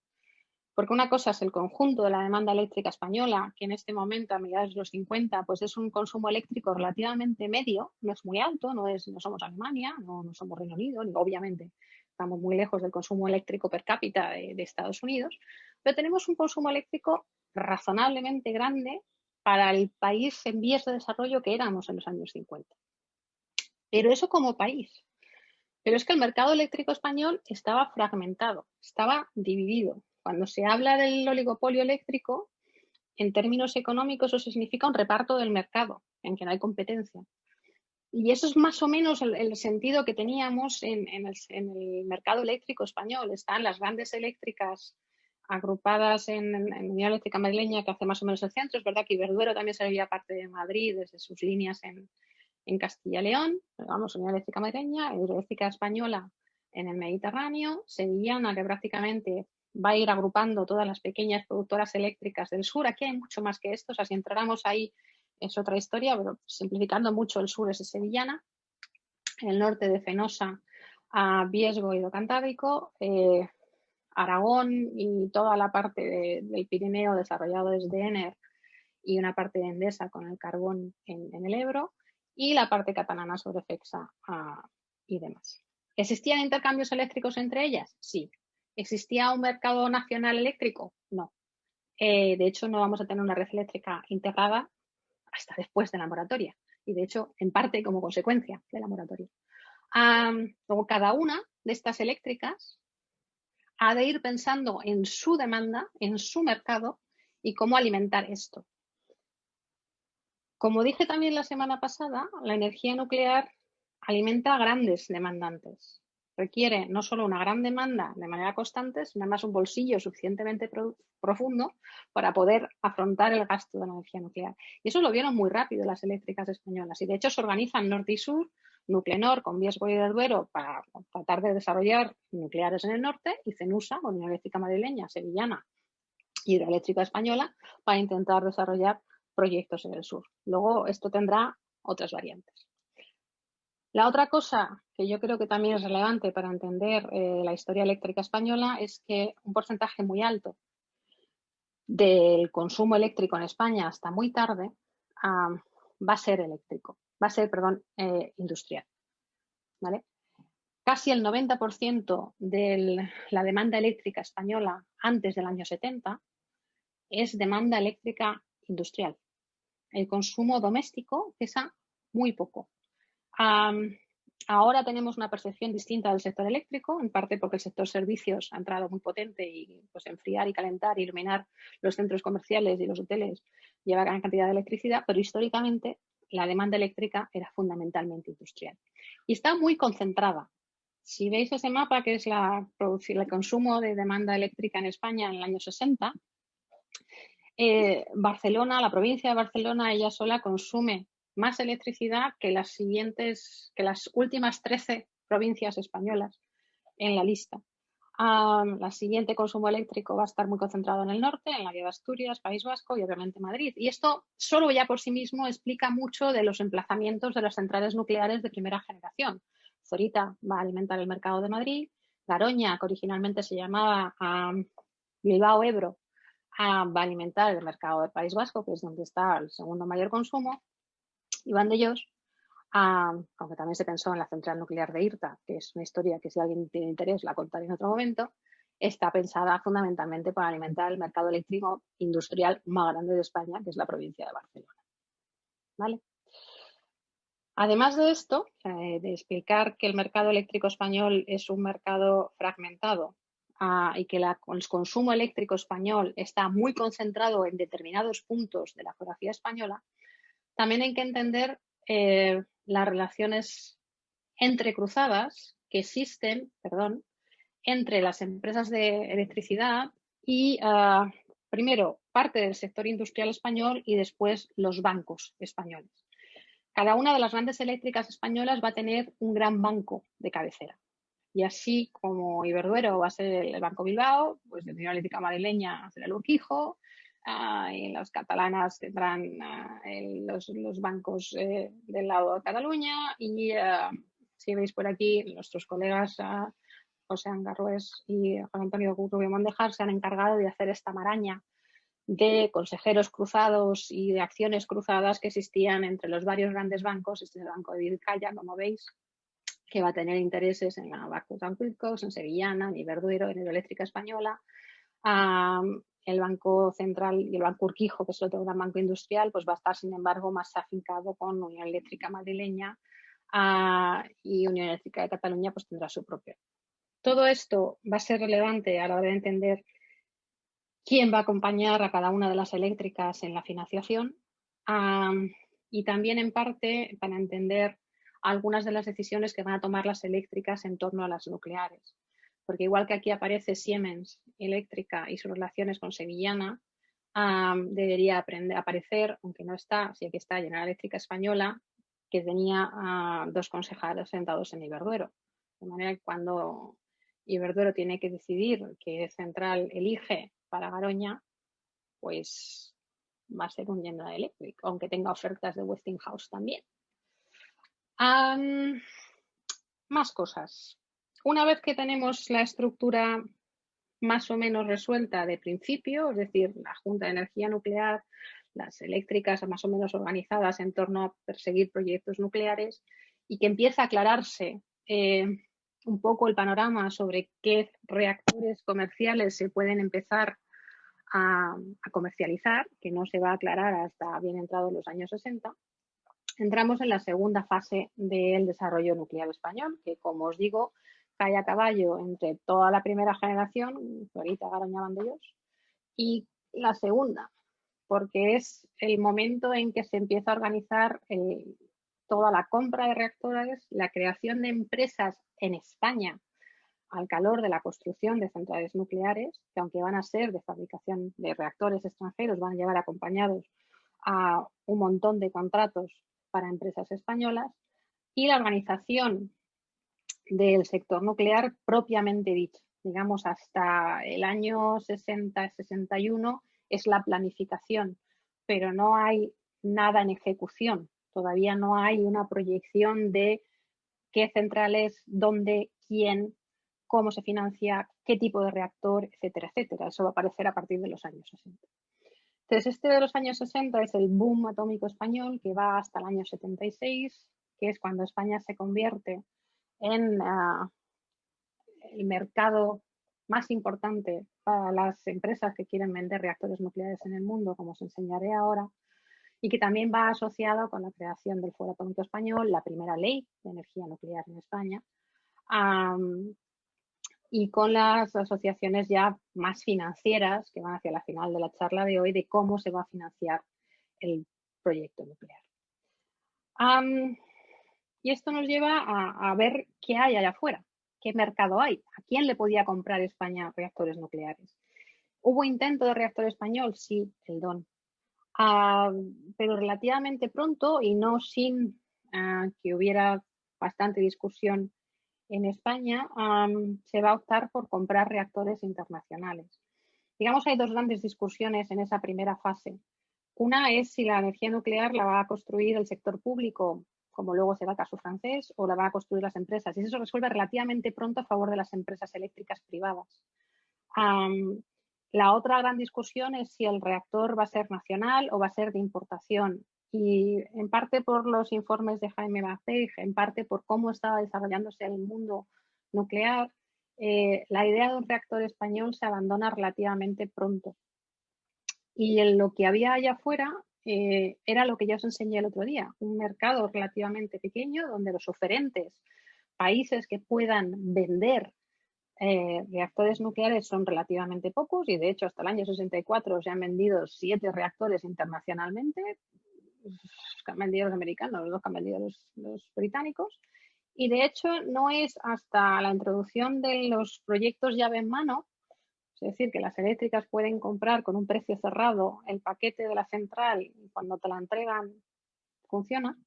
porque una cosa es el conjunto de la demanda eléctrica española, que en este momento, a mediados de los 50, pues es un consumo eléctrico relativamente medio, no es muy alto, no somos Alemania, no somos Reino Unido, ni obviamente estamos muy lejos del consumo eléctrico per cápita de Estados Unidos, pero tenemos un consumo eléctrico razonablemente grande para el país en vías de desarrollo que éramos en los años 50. Pero eso como país. Pero es que el mercado eléctrico español estaba fragmentado, estaba dividido. Cuando se habla del oligopolio eléctrico, en términos económicos eso significa un reparto del mercado, en que no hay competencia. Y eso es más o menos el sentido que teníamos en el mercado eléctrico español. Están las grandes eléctricas agrupadas en Unión Eléctrica Madrileña, que hace más o menos el centro. Es verdad que Iberdrola también se veía parte de Madrid desde sus líneas en Castilla y León, vamos, Unión Eléctrica Madrileña, Hidroeléctrica Española en el Mediterráneo, Sevillana, que prácticamente va a ir agrupando todas las pequeñas productoras eléctricas del sur. Aquí hay mucho más que esto, o sea, si entráramos ahí es otra historia, pero simplificando mucho, el sur es de Sevillana, el norte de Fenosa a Viesgo y do Cantábrico, Aragón y toda la parte del Pirineo desarrollado desde Enner y una parte de Endesa con el carbón en el Ebro y la parte catalana sobre Fexa y demás. ¿Existían intercambios eléctricos entre ellas? Sí. ¿Existía un mercado nacional eléctrico? No. De hecho, no vamos a tener una red eléctrica integrada hasta después de la moratoria y, de hecho, en parte como consecuencia de la moratoria. Luego, cada una de estas eléctricas ha de ir pensando en su demanda, en su mercado y cómo alimentar esto. Como dije también la semana pasada, la energía nuclear alimenta a grandes demandantes. Requiere no solo una gran demanda de manera constante, sino además un bolsillo suficientemente profundo para poder afrontar el gasto de la energía nuclear. Y eso lo vieron muy rápido las eléctricas españolas. Y de hecho se organizan norte y sur, Nuclenor con Viesgo y el Duero para tratar de desarrollar nucleares en el norte y CENUSA, Unión Eléctrica Madrileña, Sevillana, Hidroeléctrica Española, para intentar desarrollar proyectos en el sur. Luego esto tendrá otras variantes. La otra cosa que yo creo que también es relevante para entender la historia eléctrica española es que un porcentaje muy alto del consumo eléctrico en España hasta muy tarde va a ser eléctrico, va a ser, perdón, industrial. ¿Vale? Casi el 90% de la demanda eléctrica española antes del año 70 es demanda eléctrica industrial. El consumo doméstico pesa muy poco. Ahora tenemos una percepción distinta del sector eléctrico, en parte porque el sector servicios ha entrado muy potente y pues enfriar y calentar, iluminar los centros comerciales y los hoteles lleva gran cantidad de electricidad, pero históricamente la demanda eléctrica era fundamentalmente industrial. Y está muy concentrada. Si veis ese mapa, que es el consumo de demanda eléctrica en España en el año 60, Barcelona, la provincia de Barcelona, ella sola consume más electricidad que las últimas 13 provincias españolas en la lista. La siguiente consumo eléctrico va a estar muy concentrado en el norte, en la área de Asturias, País Vasco y obviamente Madrid. Y esto solo ya por sí mismo explica mucho de los emplazamientos de las centrales nucleares de primera generación. Zorita va a alimentar el mercado de Madrid, Garoña, que originalmente se llamaba Bilbao Ebro, va a alimentar el mercado del País Vasco, que es donde está el segundo mayor consumo, y Vandellós, aunque también se pensó en la central nuclear de Irta, que es una historia que si alguien tiene interés la contaré en otro momento, está pensada fundamentalmente para alimentar el mercado eléctrico industrial más grande de España, que es la provincia de Barcelona. ¿Vale? Además de esto, de explicar que el mercado eléctrico español es un mercado fragmentado y que el consumo eléctrico español está muy concentrado en determinados puntos de la geografía española, también hay que entender las relaciones entrecruzadas que existen, entre las empresas de electricidad y, primero, parte del sector industrial español y después los bancos españoles. Cada una de las grandes eléctricas españolas va a tener un gran banco de cabecera. Y así como Iberdrola va a ser el Banco Bilbao, pues la Unión Eléctrica Madrileña será el Urquijo, y las catalanas tendrán los bancos del lado de Cataluña y si veis por aquí, nuestros colegas José Angarrués y Juan Antonio Rubio Mondejar se han encargado de hacer esta maraña de consejeros cruzados y de acciones cruzadas que existían entre los varios grandes bancos. Este es el Banco de Vizcaya, como veis, que va a tener intereses en la Barclays and Wilcox, en Sevillana, en Iberdrola, en Hidroeléctrica Española. El Banco Central y el Banco Urquijo, que es otro gran banco industrial, pues va a estar, sin embargo, más afincado con Unión Eléctrica Madrileña y Unión Eléctrica de Cataluña pues tendrá su propio. Todo esto va a ser relevante a la hora de entender quién va a acompañar a cada una de las eléctricas en la financiación y también en parte para entender algunas de las decisiones que van a tomar las eléctricas en torno a las nucleares. Porque igual que aquí aparece Siemens Eléctrica y sus relaciones con Sevillana, debería aparecer, aunque no está, sí que está General Eléctrica Española, que tenía dos consejeros sentados en Iberdrola. De manera que cuando Iberdrola tiene que decidir qué central elige para Garoña, pues va a ser un General Electric, aunque tenga ofertas de Westinghouse también. Más cosas. Una vez que tenemos la estructura más o menos resuelta de principio, es decir, la Junta de Energía Nuclear, las eléctricas más o menos organizadas en torno a perseguir proyectos nucleares, y que empieza a aclararse un poco el panorama sobre qué reactores comerciales se pueden empezar a comercializar, que no se va a aclarar hasta bien entrados los años 60, entramos en la segunda fase del desarrollo nuclear español, que, como os digo, cae a caballo entre toda la primera generación, Florita, Garoña, Vandellós, y la segunda, porque es el momento en que se empieza a organizar toda la compra de reactores, la creación de empresas en España al calor de la construcción de centrales nucleares, que aunque van a ser de fabricación de reactores extranjeros, van a llevar acompañados a un montón de contratos para empresas españolas, y la organización del sector nuclear propiamente dicho. Digamos, hasta el año 60-61 es la planificación, pero no hay nada en ejecución. Todavía no hay una proyección de qué centrales, dónde, quién, cómo se financia, qué tipo de reactor, etcétera, etcétera. Eso va a aparecer a partir de los años 60. Entonces, este de los años 60 es el boom atómico español, que va hasta el año 76, que es cuando España se convierte en el mercado más importante para las empresas que quieren vender reactores nucleares en el mundo, como os enseñaré ahora, y que también va asociado con la creación del Foro Atómico Español, la primera ley de energía nuclear en España, y con las asociaciones ya más financieras, que van hacia la final de la charla de hoy, de cómo se va a financiar el proyecto nuclear. Y esto nos lleva a ver qué hay allá afuera, qué mercado hay, a quién le podía comprar España reactores nucleares. ¿Hubo intento de reactor español? Sí, el DON. Pero relativamente pronto y no sin que hubiera bastante discusión en España, se va a optar por comprar reactores internacionales. Digamos, hay dos grandes discusiones en esa primera fase. Una es si la energía nuclear la va a construir el sector público, como luego será el caso francés, o la van a construir las empresas. Y eso se resuelve relativamente pronto a favor de las empresas eléctricas privadas. La otra gran discusión es si el reactor va a ser nacional o va a ser de importación. Y en parte por los informes de Jaime Baceg, en parte por cómo estaba desarrollándose el mundo nuclear, la idea de un reactor español se abandona relativamente pronto. Y en lo que había allá afuera era lo que ya os enseñé el otro día, un mercado relativamente pequeño donde los oferentes, países que puedan vender reactores nucleares son relativamente pocos, y de hecho hasta el año 64 se han vendido 7 reactores internacionalmente, que han vendido los americanos, los 2 que han vendido los británicos, y de hecho no es hasta la introducción de los proyectos llave en mano, es decir, que las eléctricas pueden comprar con un precio cerrado el paquete de la central y cuando te la entregan funciona,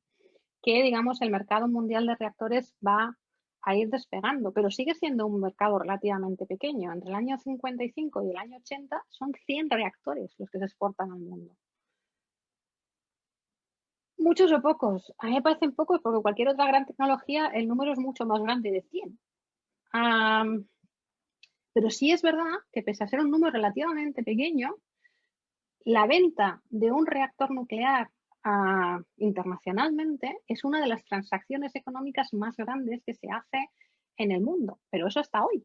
que digamos el mercado mundial de reactores va a ir despegando, pero sigue siendo un mercado relativamente pequeño. Entre el año 55 y el año 80 son 100 reactores los que se exportan al mundo. Muchos o pocos. A mí me parecen pocos porque cualquier otra gran tecnología el número es mucho más grande de 100. Pero sí es verdad que pese a ser un número relativamente pequeño, la venta de un reactor nuclear internacionalmente es una de las transacciones económicas más grandes que se hace en el mundo, pero eso hasta hoy.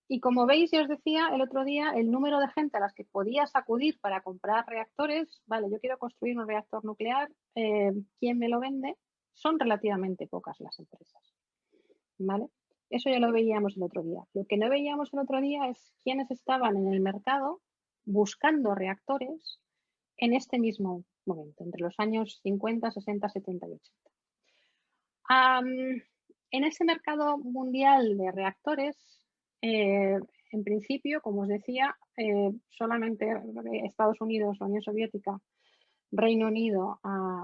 Y como veis, ya os decía el otro día, el número de gente a las que podías acudir para comprar reactores, vale, yo quiero construir un reactor nuclear, ¿quién me lo vende? Son relativamente pocas las empresas, ¿vale? Eso ya lo veíamos el otro día. Lo que no veíamos el otro día es quiénes estaban en el mercado buscando reactores en este mismo momento, entre los años 50, 60, 70 y 80. En ese mercado mundial de reactores, en principio, como os decía, solamente Estados Unidos, la Unión Soviética, Reino Unido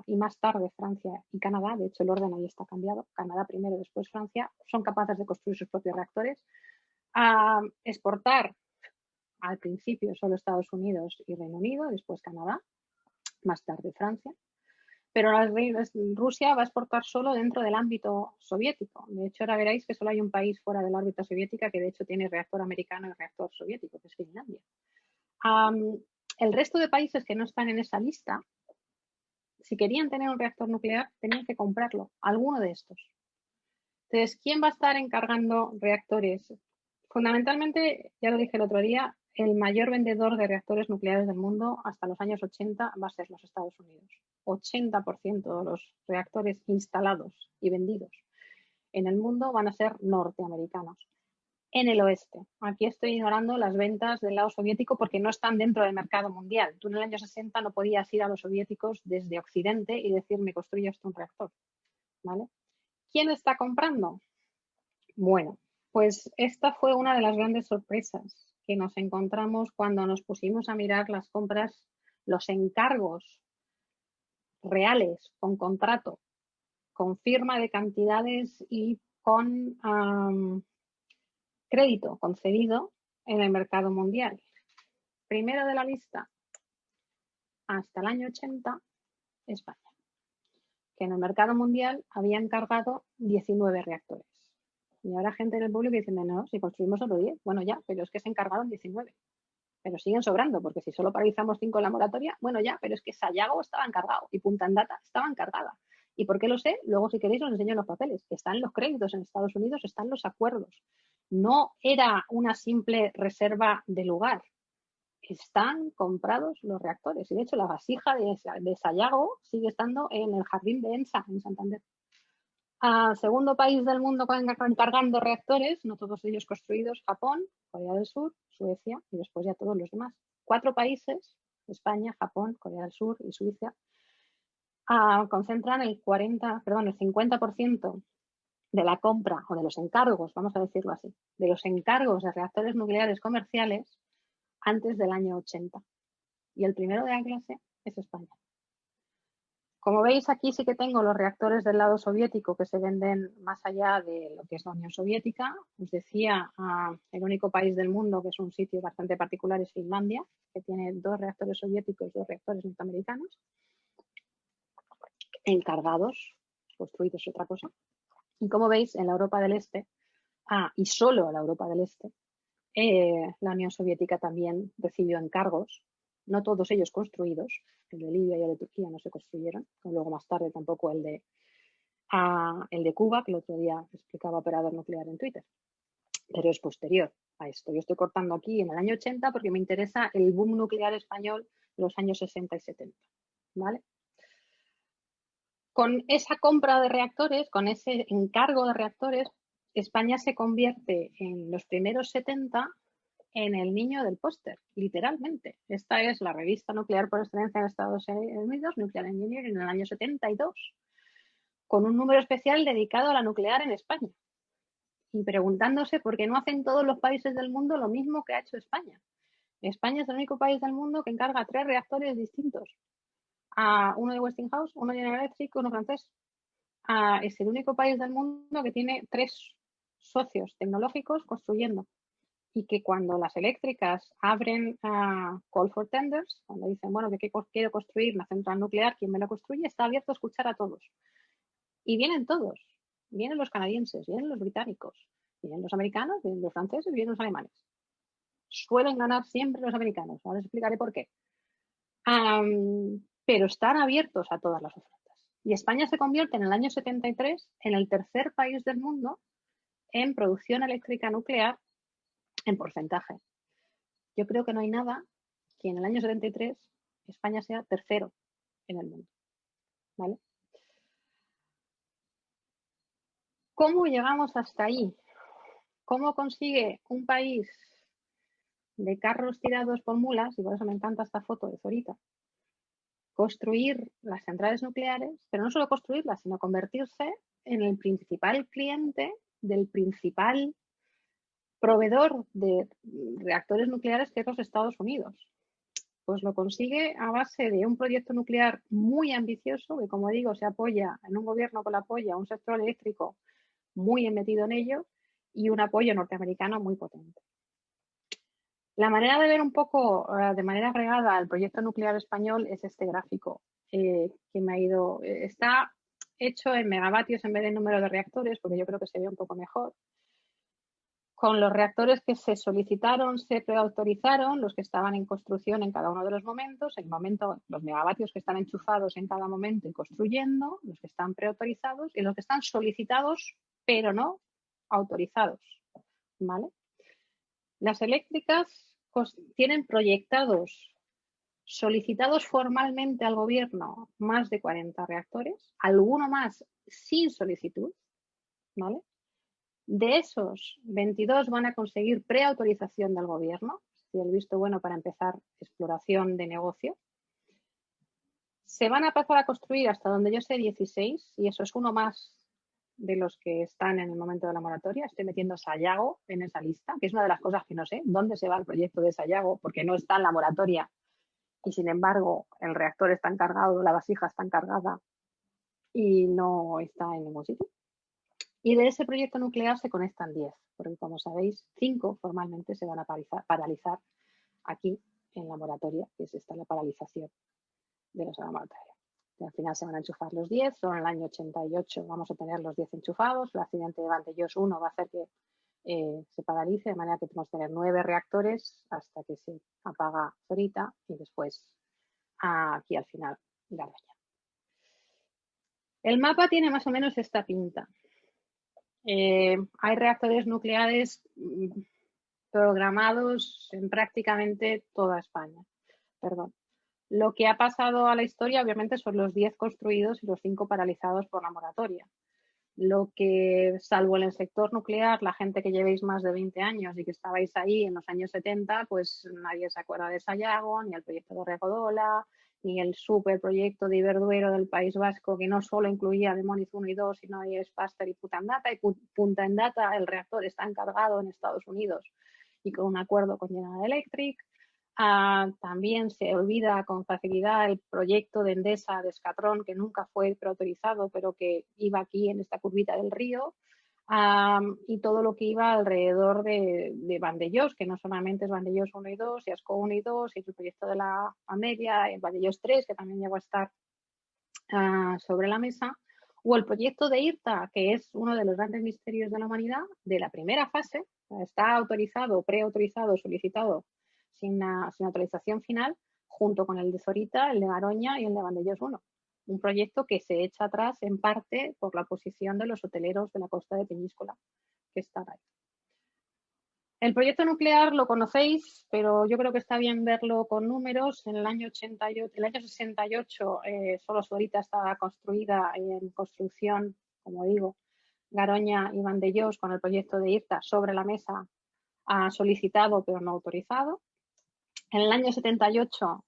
y más tarde Francia y Canadá, de hecho el orden ahí está cambiado, Canadá primero, después Francia, son capaces de construir sus propios reactores. A exportar al principio solo Estados Unidos y Reino Unido, después Canadá, más tarde Francia. Pero Rusia va a exportar solo dentro del ámbito soviético. De hecho, ahora veréis que solo hay un país fuera del órbita soviética que de hecho tiene reactor americano y reactor soviético, que es Finlandia. El resto de países que no están en esa lista, si querían tener un reactor nuclear, tenían que comprarlo, alguno de estos. Entonces, ¿quién va a estar encargando reactores? Fundamentalmente, ya lo dije el otro día, el mayor vendedor de reactores nucleares del mundo hasta los años 80 va a ser los Estados Unidos. 80% de los reactores instalados y vendidos en el mundo van a ser norteamericanos. En el oeste. Aquí estoy ignorando las ventas del lado soviético porque no están dentro del mercado mundial. Tú en el año 60 no podías ir a los soviéticos desde Occidente y decir, me construye esto un reactor. ¿Vale? ¿Quién está comprando? Bueno, pues esta fue una de las grandes sorpresas que nos encontramos cuando nos pusimos a mirar las compras, los encargos reales, con contrato, con firma de cantidades y con crédito concedido en el mercado mundial. Primero de la lista, hasta el año 80, España, que en el mercado mundial había encargado 19 reactores. Y ahora gente del público dice, no, si construimos solo 10, bueno ya, pero es que se encargaron 19. Pero siguen sobrando, porque si solo paralizamos 5 en la moratoria, bueno ya, pero es que Sayago estaba encargado y Punta Endata estaba encargada. ¿Y por qué lo sé? Luego, si queréis, os enseño los papeles. Están los créditos en Estados Unidos, están los acuerdos. No era una simple reserva de lugar. Están comprados los reactores. Y de hecho, la vasija de Sayago sigue estando en el jardín de ENSA, en Santander. Segundo país del mundo encargando reactores, no todos ellos construidos, Japón, Corea del Sur, Suecia y después ya todos los demás. 4 países, España, Japón, Corea del Sur y Suiza, concentran el 50% de la compra o de los encargos, vamos a decirlo así, de los encargos de reactores nucleares comerciales antes del año 80. Y el primero de la clase es España. Como veis, aquí sí que tengo los reactores del lado soviético que se venden más allá de lo que es la Unión Soviética. Os decía, el único país del mundo que es un sitio bastante particular es Finlandia, que tiene 2 reactores soviéticos y 2 reactores norteamericanos, encargados, construidos otra cosa. Y como veis, en la Europa del Este, y solo en la Europa del Este, la Unión Soviética también recibió encargos, no todos ellos construidos, el de Libia y el de Turquía no se construyeron, luego más tarde tampoco el de Cuba, que el otro día explicaba Operador Nuclear en Twitter, pero es posterior a esto. Yo estoy cortando aquí en el año 80 porque me interesa el boom nuclear español de los años 60 y 70, ¿vale? Con esa compra de reactores, con ese encargo de reactores, España se convierte en los primeros 70 en el niño del póster, literalmente. Esta es la revista nuclear por excelencia en Estados Unidos, Nuclear Engineering, en el año 72, con un número especial dedicado a la nuclear en España. Y preguntándose por qué no hacen todos los países del mundo lo mismo que ha hecho España. España es el único país del mundo que encarga 3 reactores distintos. Uno de Westinghouse, uno de General Electric, uno francés. Es el único país del mundo que tiene 3 socios tecnológicos construyendo. Y que cuando las eléctricas abren call for tenders, cuando dicen, bueno, que quiero construir una central nuclear, ¿quién me la construye? Está abierto a escuchar a todos. Y vienen todos. Vienen los canadienses, vienen los británicos, vienen los americanos, vienen los franceses, vienen los alemanes. Suelen ganar siempre los americanos. Ahora les explicaré por qué. Pero están abiertos a todas las ofertas. Y España se convierte en el año 73 en el tercer país del mundo en producción eléctrica nuclear en porcentaje. Yo creo que no hay nada que en el año 73 España sea tercero en el mundo. ¿Vale? ¿Cómo llegamos hasta ahí? ¿Cómo consigue un país de carros tirados por mulas, y por eso me encanta esta foto de Zorita, construir las centrales nucleares, pero no solo construirlas, sino convertirse en el principal cliente del principal proveedor de reactores nucleares, que es los Estados Unidos? Pues lo consigue a base de un proyecto nuclear muy ambicioso, que como digo, se apoya en un gobierno que lo apoya, un sector eléctrico muy metido en ello y un apoyo norteamericano muy potente. La manera de ver un poco de manera agregada el proyecto nuclear español es este gráfico que me ha ido, está hecho en megavatios en vez de número de reactores, porque yo creo que se ve un poco mejor. Con los reactores que se solicitaron, se preautorizaron, los que estaban en construcción en cada uno de los momentos, los megavatios que están enchufados en cada momento y construyendo, los que están preautorizados y los que están solicitados, pero no autorizados, ¿vale? Las eléctricas tienen proyectados, solicitados formalmente al gobierno, más de 40 reactores, alguno más sin solicitud, ¿vale? De esos, 22 van a conseguir preautorización del gobierno, y el visto bueno para empezar exploración de negocio. Se van a empezar a construir hasta donde yo sé 16, y eso es uno más de los que están en el momento de la moratoria. Estoy metiendo Sayago en esa lista, que es una de las cosas que no sé, dónde se va el proyecto de Sayago, porque no está en la moratoria y sin embargo el reactor está encargado, la vasija está encargada y no está en ningún sitio. Y de ese proyecto nuclear se conectan 10, porque como sabéis, 5 formalmente se van a paralizar aquí en la moratoria, que es esta la paralización de la moratoria. Y al final se van a enchufar los 10, solo en el año 88 vamos a tener los 10 enchufados, el accidente de Vandellós 1 va a hacer que se paralice, de manera que tenemos que tener 9 reactores hasta que se apaga Zorita y después aquí al final Garoña. El mapa tiene más o menos esta pinta. Hay reactores nucleares programados en prácticamente toda España. Perdón. Lo que ha pasado a la historia, obviamente, son los 10 construidos y los 5 paralizados por la moratoria. Lo que, salvo en el sector nuclear, la gente que llevéis más de 20 años y que estabais ahí en los años 70, pues nadie se acuerda de Sayago, ni el proyecto de Regodola, ni el superproyecto de Iberduero del País Vasco, que no solo incluía Demoniz 1 y 2, sino Spaster y Punta Endata. Y Punta Endata, el reactor está encargado en Estados Unidos y con un acuerdo con General Electric. También se olvida con facilidad el proyecto de Endesa de Escatrón, que nunca fue preautorizado, pero que iba aquí en esta curvita del río. Y todo lo que iba alrededor de Vandellós, que no solamente es Vandellós 1 y 2, y Ascó 1 y 2, y el proyecto de la Amelia, el Vandellós 3, que también llegó a estar sobre la mesa, o el proyecto de IRTA, que es uno de los grandes misterios de la humanidad, de la primera fase, está autorizado, preautorizado, solicitado, sin autorización final, junto con el de Zorita, el de Garoña y el de Vandellós 1. Un proyecto que se echa atrás en parte por la posición de los hoteleros de la costa de Peñíscola, que están ahí. El proyecto nuclear lo conocéis, pero yo creo que está bien verlo con números. En el año 68, solo Zorita estaba construida en construcción, como digo, Garoña y Vandellós con el proyecto de IRTA sobre la mesa, solicitado pero no autorizado. En el año 78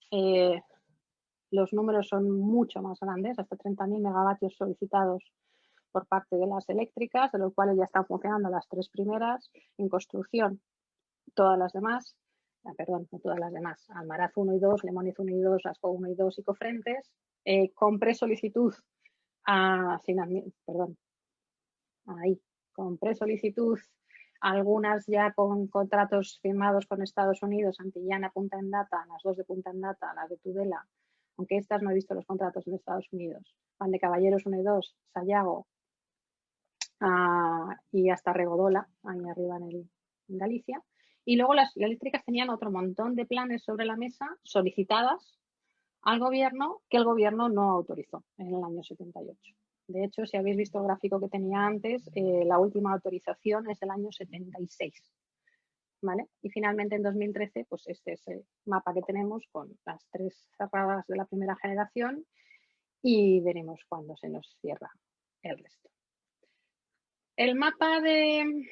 los números son mucho más grandes, hasta 30.000 megavatios solicitados por parte de las eléctricas, de los cuales ya están funcionando las 3 primeras, en construcción todas las demás, perdón, no todas las demás, Almaraz 1 y 2, Lemoniz 1 y 2, Ascó 1 y 2 y Cofrentes, con presolicitud, con presolicitud, algunas ya con contratos firmados con Estados Unidos, Antillana, Punta Endata, las 2 de Punta Endata, las de Tudela, aunque estas no he visto los contratos en Estados Unidos, Pan de Caballeros 1 y 2, Sayago y hasta Regodola, ahí arriba en Galicia. Y luego las eléctricas tenían otro montón de planes sobre la mesa solicitadas al gobierno que el gobierno no autorizó en el año 78. De hecho, si habéis visto el gráfico que tenía antes, la última autorización es del año 76. ¿Vale? Y finalmente en 2013, pues este es el mapa que tenemos con las 3 cerradas de la primera generación y veremos cuándo se nos cierra el resto. El mapa de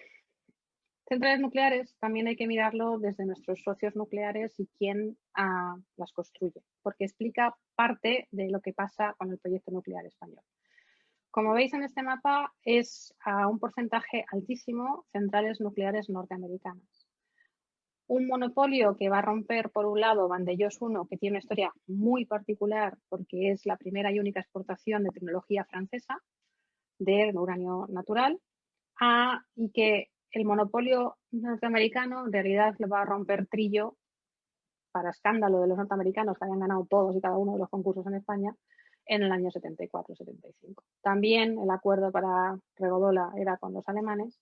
centrales nucleares también hay que mirarlo desde nuestros socios nucleares y quién las construye, porque explica parte de lo que pasa con el proyecto nuclear español. Como veis en este mapa, es a un porcentaje altísimo centrales nucleares norteamericanas. Un monopolio que va a romper, por un lado, Vandellós 1, que tiene una historia muy particular porque es la primera y única exportación de tecnología francesa de uranio natural, y que el monopolio norteamericano en realidad le va a romper Trillo, para escándalo de los norteamericanos que habían ganado todos y cada uno de los concursos en España en el año 74-75. También el acuerdo para Regodola era con los alemanes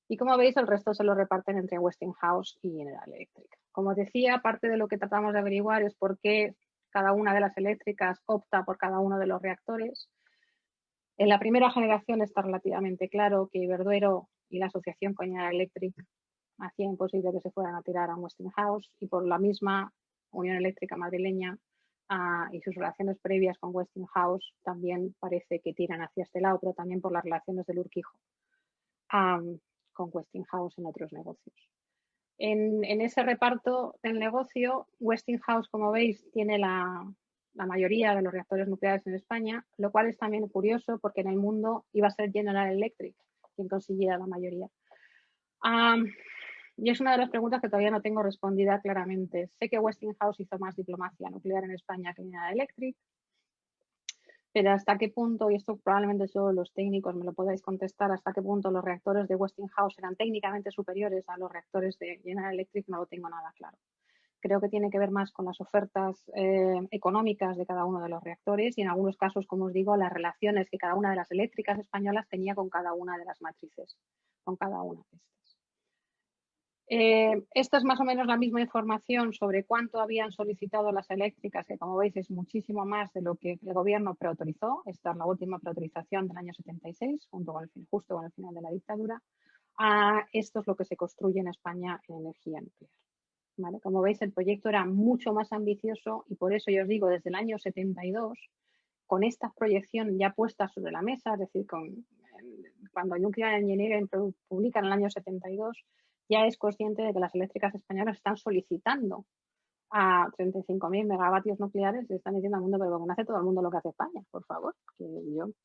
y, como veis, el resto se lo reparten entre Westinghouse y General Electric. Como os decía, parte de lo que tratamos de averiguar es por qué cada una de las eléctricas opta por cada uno de los reactores. En la primera generación está relativamente claro que Iberdrola y la asociación con General Electric hacía imposible que se fueran a tirar a Westinghouse, y por la misma Unión Eléctrica madrileña y sus relaciones previas con Westinghouse también parece que tiran hacia este lado, pero también por las relaciones del Urquijo con Westinghouse en otros negocios. En ese reparto del negocio, Westinghouse, como veis, tiene la mayoría de los reactores nucleares en España, lo cual es también curioso porque en el mundo iba a ser General Electric quien consiguiera la mayoría. Y es una de las preguntas que todavía no tengo respondida claramente. Sé que Westinghouse hizo más diplomacia nuclear en España que General Electric, pero hasta qué punto, y esto probablemente solo los técnicos me lo podáis contestar, hasta qué punto los reactores de Westinghouse eran técnicamente superiores a los reactores de General Electric, no lo tengo nada claro. Creo que tiene que ver más con las ofertas económicas de cada uno de los reactores y, en algunos casos, como os digo, las relaciones que cada una de las eléctricas españolas tenía con cada una de las matrices, con cada una de estas. Esta es más o menos la misma información sobre cuánto habían solicitado las eléctricas, que, como veis, es muchísimo más de lo que el gobierno preautorizó. Esta es la última preautorización del año 76, justo con el final de la dictadura. Esto es lo que se construye en España en energía nuclear. ¿Vale? Como veis, el proyecto era mucho más ambicioso y por eso yo os digo, desde el año 72, con esta proyección ya puesta sobre la mesa, es decir, cuando Nuclear Engineering publica en el año 72, ya es consciente de que las eléctricas españolas están solicitando a 35.000 megavatios nucleares y están diciendo al mundo, pero no hace todo el mundo lo que hace España, por favor, que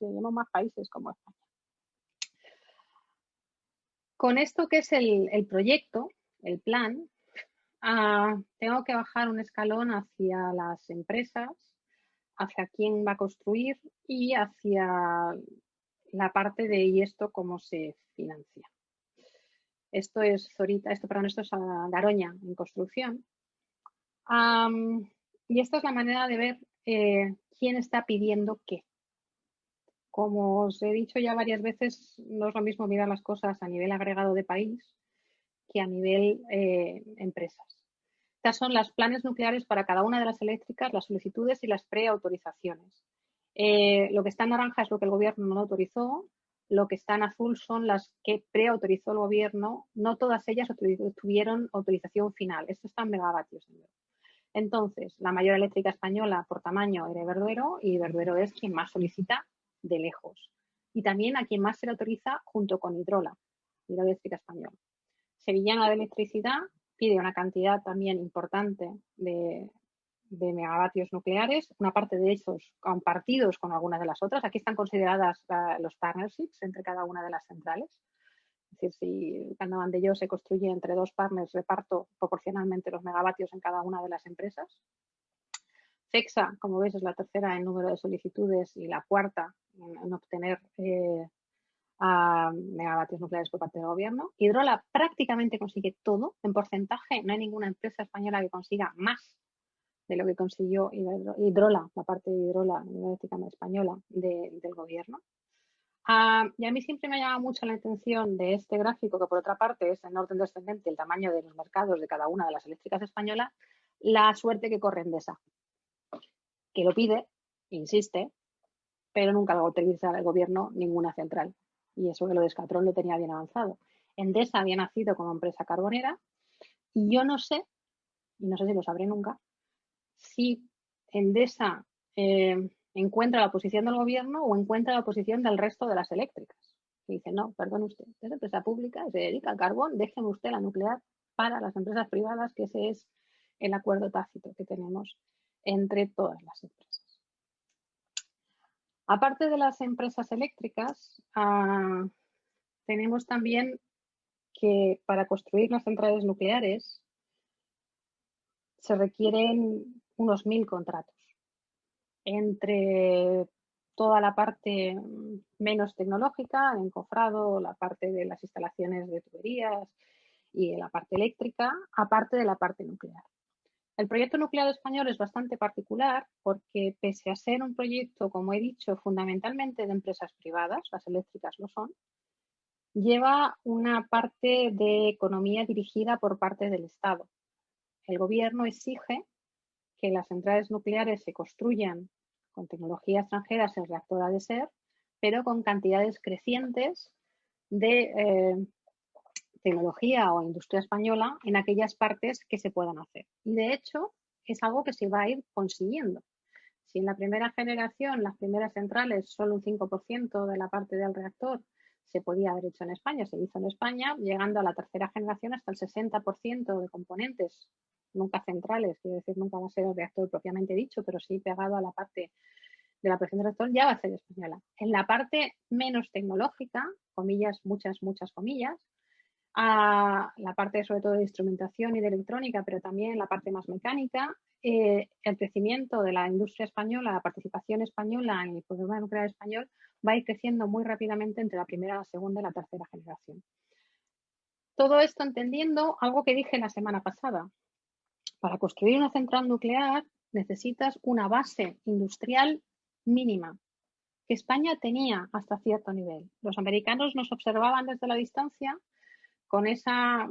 tenemos más países como España. Con esto que es el proyecto, el plan, tengo que bajar un escalón hacia las empresas, hacia quién va a construir y hacia la parte de ¿y esto cómo se financia? Esto es Zorita, esto es Garoña en construcción. Y esta es la manera de ver quién está pidiendo qué. Como os he dicho ya varias veces, no es lo mismo mirar las cosas a nivel agregado de país que a nivel empresas. Estas son los planes nucleares para cada una de las eléctricas, las solicitudes y las preautorizaciones. Lo que está en naranja es lo que el gobierno no autorizó, lo que está en azul son las que preautorizó el gobierno, no todas ellas tuvieron autorización final. Esto está en megavatios. Entonces, la mayor eléctrica española por tamaño era Iberdrola y Iberdrola es quien más solicita de lejos. Y también a quien más se le autoriza junto con Hidroeléctrica Española. Sevillana de Electricidad pide una cantidad también importante de megavatios nucleares, una parte de esos compartidos con algunas de las otras. Aquí están consideradas los partnerships entre cada una de las centrales. Es decir, si cuando Vandellós se construye entre dos partners, reparto proporcionalmente los megavatios en cada una de las empresas. CEXA, como veis, es la tercera en número de solicitudes y la cuarta en obtener megavatios nucleares por parte del gobierno. Iberdrola prácticamente consigue todo en porcentaje. No hay ninguna empresa española que consiga más de lo que consiguió Iberdrola, la parte de Iberdrola, la eléctrica española del gobierno. Y a mí siempre me ha llamado mucho la atención de este gráfico, que por otra parte es en orden descendente el tamaño de los mercados de cada una de las eléctricas españolas, la suerte que corre Endesa, que lo pide, insiste, pero nunca lo autoriza el gobierno ninguna central. Y eso que lo de Escatrón lo tenía bien avanzado. Endesa había nacido como empresa carbonera y yo no sé, y no sé si lo sabré nunca, si Endesa encuentra la posición del gobierno o encuentra la posición del resto de las eléctricas. Y dice, no, perdone usted, es empresa pública, se dedica al carbón, déjeme usted la nuclear para las empresas privadas, que ese es el acuerdo tácito que tenemos entre todas las empresas. Aparte de las empresas eléctricas, tenemos también que para construir las centrales nucleares se requieren unos 1.000 contratos entre toda la parte menos tecnológica, el encofrado, la parte de las instalaciones de tuberías y de la parte eléctrica, aparte de la parte nuclear. El proyecto nuclear español es bastante particular porque, pese a ser un proyecto, como he dicho, fundamentalmente de empresas privadas, las eléctricas lo son, lleva una parte de economía dirigida por parte del Estado. El gobierno exige que las centrales nucleares se construyan con tecnología extranjera, el reactor ha de ser, pero con cantidades crecientes de tecnología o industria española en aquellas partes que se puedan hacer. Y de hecho, es algo que se va a ir consiguiendo. Si en la primera generación, las primeras centrales, solo un 5% de la parte del reactor se podía haber hecho en España, se hizo en España, llegando a la tercera generación hasta el 60% de componentes, nunca centrales, quiero decir, nunca va a ser el reactor propiamente dicho, pero sí pegado a la parte de la presión del reactor, ya va a ser española. En la parte menos tecnológica, comillas, muchas, muchas comillas, a la parte sobre todo de instrumentación y de electrónica, pero también la parte más mecánica, el crecimiento de la industria española, la participación española en el programa nuclear español va a ir creciendo muy rápidamente entre la primera, la segunda y la tercera generación. Todo esto entendiendo algo que dije la semana pasada. Para construir una central nuclear necesitas una base industrial mínima, que España tenía hasta cierto nivel. Los americanos nos observaban desde la distancia con esa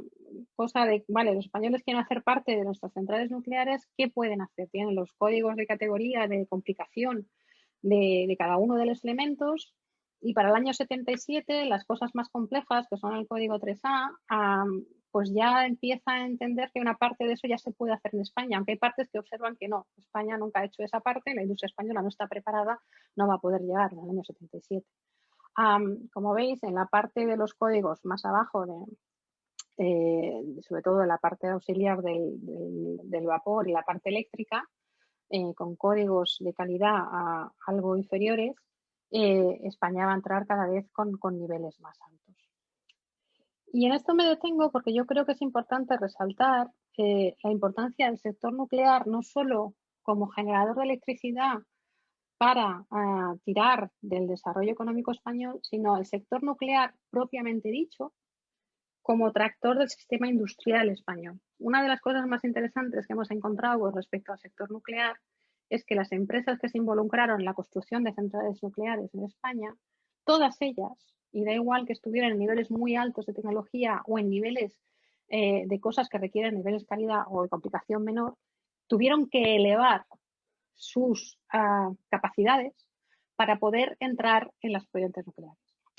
cosa de, vale, los españoles quieren hacer parte de nuestras centrales nucleares, ¿qué pueden hacer? Tienen los códigos de categoría de complicación de cada uno de los elementos y para el año 77 las cosas más complejas, que son el código 3A, pues ya empieza a entender que una parte de eso ya se puede hacer en España, aunque hay partes que observan que no, España nunca ha hecho esa parte, la industria española no está preparada, no va a poder llegar en el año 77. Como veis, en la parte de los códigos más abajo sobre todo en la parte auxiliar del vapor y la parte eléctrica, con códigos de calidad algo inferiores, España va a entrar cada vez con niveles más altos. Y en esto me detengo porque yo creo que es importante resaltar la importancia del sector nuclear, no solo como generador de electricidad para tirar del desarrollo económico español, sino el sector nuclear propiamente dicho, como tractor del sistema industrial español. Una de las cosas más interesantes que hemos encontrado respecto al sector nuclear es que las empresas que se involucraron en la construcción de centrales nucleares en España, todas ellas, y da igual que estuvieran en niveles muy altos de tecnología o en niveles de cosas que requieren niveles de calidad o de complicación menor, tuvieron que elevar sus capacidades para poder entrar en las corrientes nucleares.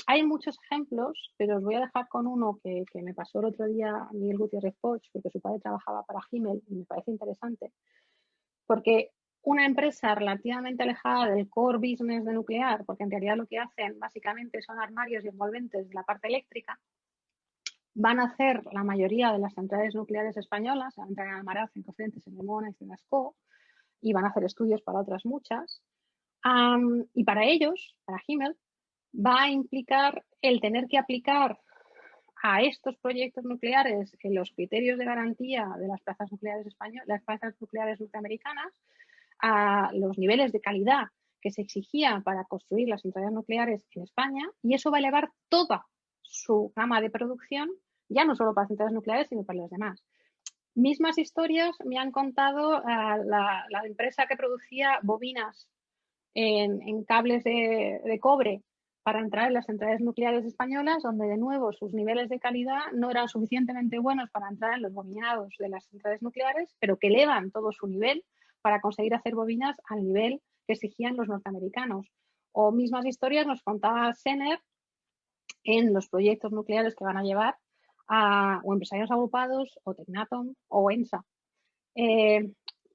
Hay muchos ejemplos, pero os voy a dejar con uno que me pasó el otro día Miguel Gutiérrez Poch, porque su padre trabajaba para Himmel y me parece interesante, porque una empresa relativamente alejada del core business de nuclear, porque en realidad lo que hacen básicamente son armarios y envolventes de la parte eléctrica, van a hacer la mayoría de las centrales nucleares españolas, van a entrar en Almaraz, en Cofrentes, en Lemona, en Ascó, y van a hacer estudios para otras muchas. Y para ellos, para Himmel, va a implicar el tener que aplicar a estos proyectos nucleares en los criterios de garantía de las plazas nucleares españolas, las plazas nucleares norteamericanas, a los niveles de calidad que se exigían para construir las centrales nucleares en España, y eso va a elevar toda su gama de producción, ya no solo para centrales nucleares, sino para las demás. Mismas historias me han contado la empresa que producía bobinas en cables de cobre para entrar en las centrales nucleares españolas, donde de nuevo sus niveles de calidad no eran suficientemente buenos para entrar en los bobinados de las centrales nucleares, pero que elevan todo su nivel para conseguir hacer bobinas al nivel que exigían los norteamericanos. O mismas historias nos contaba Sener en los proyectos nucleares que van a llevar o empresarios agrupados, o Tecnatom, o ENSA.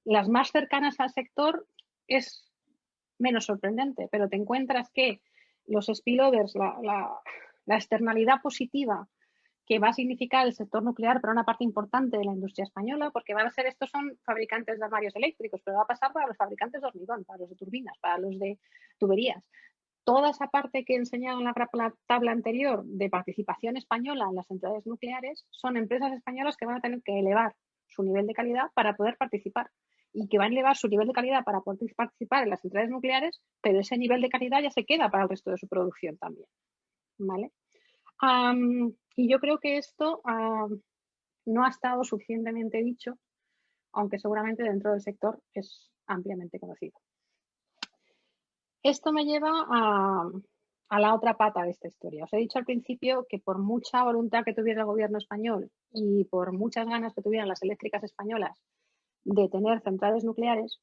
Las más cercanas al sector es menos sorprendente, pero te encuentras que los spillovers, la externalidad positiva que va a significar el sector nuclear para una parte importante de la industria española, porque van a ser, estos son fabricantes de armarios eléctricos, pero va a pasar para los fabricantes de hormigón, para los de turbinas, para los de tuberías. Toda esa parte que he enseñado en la tabla anterior de participación española en las centrales nucleares son empresas españolas que van a tener que elevar su nivel de calidad para poder participar y que van a elevar su nivel de calidad para poder participar en las centrales nucleares, pero ese nivel de calidad ya se queda para el resto de su producción también, ¿vale? Y yo creo que esto no ha estado suficientemente dicho, aunque seguramente dentro del sector es ampliamente conocido. Esto me lleva a la otra pata de esta historia. Os he dicho al principio que por mucha voluntad que tuviera el gobierno español y por muchas ganas que tuvieran las eléctricas españolas de tener centrales nucleares,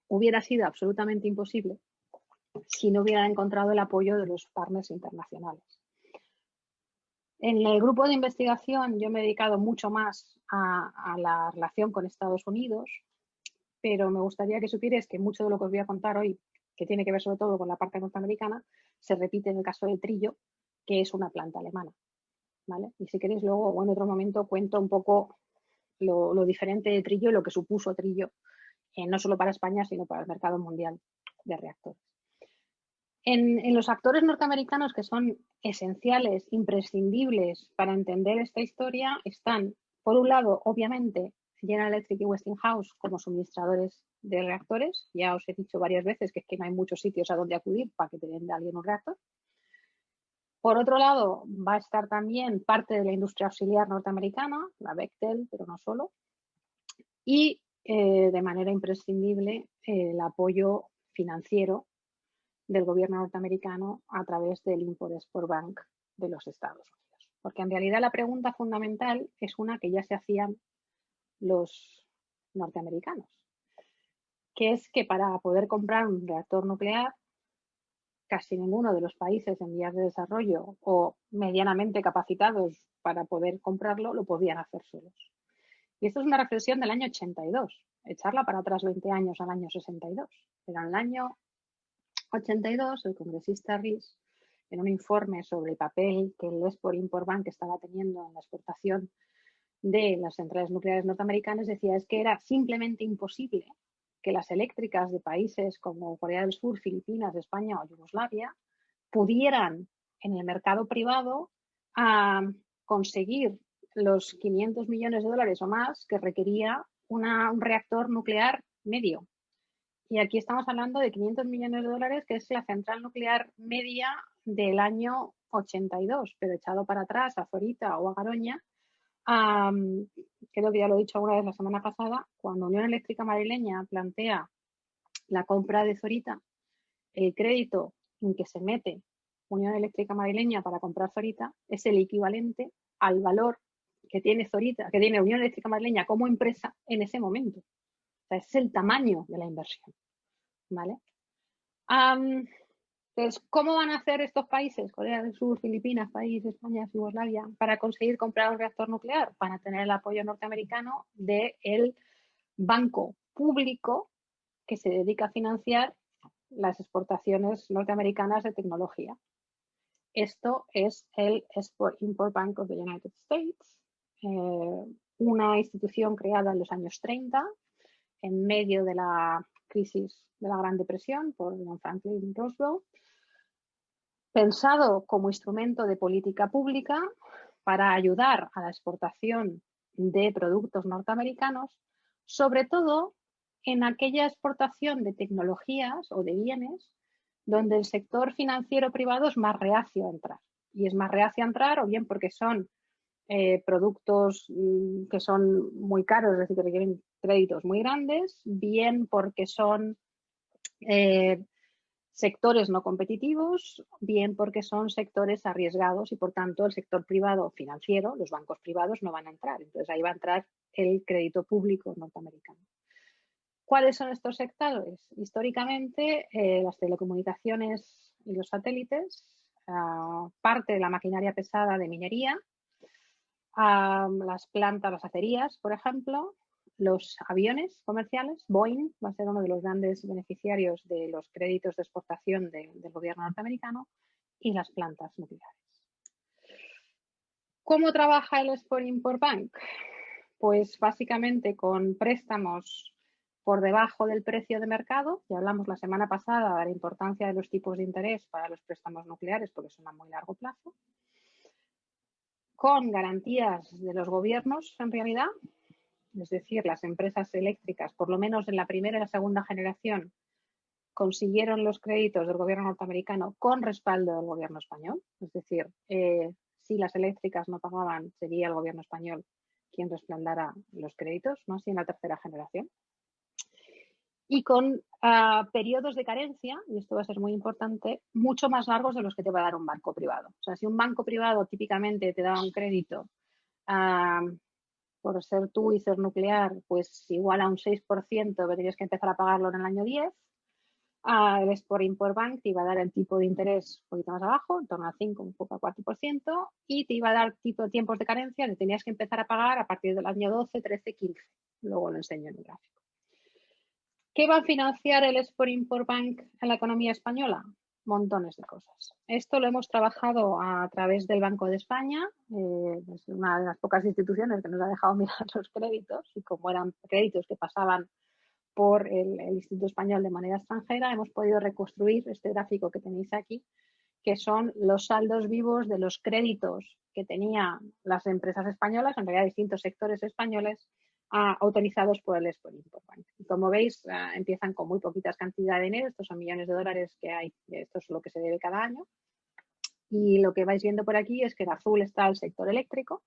hubiera sido absolutamente imposible si no hubieran encontrado el apoyo de los partners internacionales. En el grupo de investigación yo me he dedicado mucho más a la relación con Estados Unidos, pero me gustaría que supierais que mucho de lo que os voy a contar hoy, que tiene que ver sobre todo con la parte norteamericana, se repite en el caso de Trillo, que es una planta alemana, ¿vale? Y si queréis luego o en otro momento cuento un poco lo diferente de Trillo y lo que supuso Trillo, no solo para España, sino para el mercado mundial de reactores. En los actores norteamericanos que son esenciales, imprescindibles para entender esta historia están, por un lado, obviamente, General Electric y Westinghouse como suministradores de reactores. Ya os he dicho varias veces que es que no hay muchos sitios a donde acudir para que te venda alguien un reactor. Por otro lado, va a estar también parte de la industria auxiliar norteamericana, la Bechtel, pero no solo. Y de manera imprescindible el apoyo financiero del gobierno norteamericano a través del Import-Export Bank de los Estados Unidos. Porque en realidad la pregunta fundamental es una que ya se hacían los norteamericanos, que es que para poder comprar un reactor nuclear, casi ninguno de los países en vías de desarrollo o medianamente capacitados para poder comprarlo lo podían hacer solos. Y esto es una reflexión del año 82, echarla para atrás 20 años al año 62. Pero en el año 82, el congresista Rees, en un informe sobre el papel que el Export-Import Bank estaba teniendo en la exportación de las centrales nucleares norteamericanas, decía es que era simplemente imposible que las eléctricas de países como Corea del Sur, Filipinas, España o Yugoslavia pudieran en el mercado privado conseguir los 500 millones de dólares o más que requería un reactor nuclear medio. Y aquí estamos hablando de 500 millones de dólares, que es la central nuclear media del año 82, pero echado para atrás a Zorita o a Garoña. Creo que ya lo he dicho alguna vez la semana pasada, cuando Unión Eléctrica Madrileña plantea la compra de Zorita, el crédito en que se mete Unión Eléctrica Madrileña para comprar Zorita es el equivalente al valor que tiene Zorita, que tiene Unión Eléctrica Madrileña como empresa en ese momento. O sea, es el tamaño de la inversión, ¿vale? Entonces, ¿cómo van a hacer estos países, Corea del Sur, Filipinas, país, España, Yugoslavia, para conseguir comprar un reactor nuclear? Van a tener el apoyo norteamericano del banco público que se dedica a financiar las exportaciones norteamericanas de tecnología. Esto es el Export-Import Bank of the United States, una institución creada en los años 30 en medio de la crisis de la Gran Depresión por Franklin Roosevelt, pensado como instrumento de política pública para ayudar a la exportación de productos norteamericanos, sobre todo en aquella exportación de tecnologías o de bienes donde el sector financiero privado es más reacio a entrar. Y es más reacio a entrar o bien porque son productos que son muy caros, es decir, que requieren créditos muy grandes, bien porque son sectores no competitivos, bien porque son sectores arriesgados y por tanto el sector privado financiero, los bancos privados no van a entrar. Entonces ahí va a entrar el crédito público norteamericano. ¿Cuáles son estos sectores? Históricamente las telecomunicaciones y los satélites, parte de la maquinaria pesada de minería, las plantas, las acerías, por ejemplo, los aviones comerciales. Boeing va a ser uno de los grandes beneficiarios de los créditos de exportación del gobierno norteamericano y las plantas nucleares. ¿Cómo trabaja el Export-Import Bank? Pues básicamente con préstamos por debajo del precio de mercado. Ya hablamos la semana pasada de la importancia de los tipos de interés para los préstamos nucleares porque son a muy largo plazo. con garantías de los gobiernos, en realidad, es decir, las empresas eléctricas, por lo menos en la primera y la segunda generación, consiguieron los créditos del gobierno norteamericano con respaldo del gobierno español. Es decir, si las eléctricas no pagaban, sería el gobierno español quien respaldara los créditos, ¿no? Así en la tercera generación. Y con periodos de carencia, y esto va a ser muy importante, mucho más largos de los que te va a dar un banco privado. O sea, si un banco privado típicamente te da un crédito por ser tú y ser nuclear, pues igual a un 6%, tendrías que empezar a pagarlo en el año 10. El Export-Import Bank te iba a dar el tipo de interés un poquito más abajo, en torno a 5, un poco a 4%, y te iba a dar tiempos de carencia que tenías que empezar a pagar a partir del año 12, 13, 15. Luego lo enseño en el gráfico. ¿Qué va a financiar el Export-Import Bank en la economía española? Montones de cosas. Esto lo hemos trabajado a través del Banco de España, es una de las pocas instituciones que nos ha dejado mirar los créditos, y como eran créditos que pasaban por el Instituto Español de Moneda Extranjera, hemos podido reconstruir este gráfico que tenéis aquí, que son los saldos vivos de los créditos que tenían las empresas españolas, en realidad distintos sectores españoles, autorizados por el Export-Import Bank. Y como veis, empiezan con muy poquitas cantidades de dinero, estos son millones de dólares que hay, esto es lo que se debe cada año. Y lo que vais viendo por aquí es que en azul está el sector eléctrico,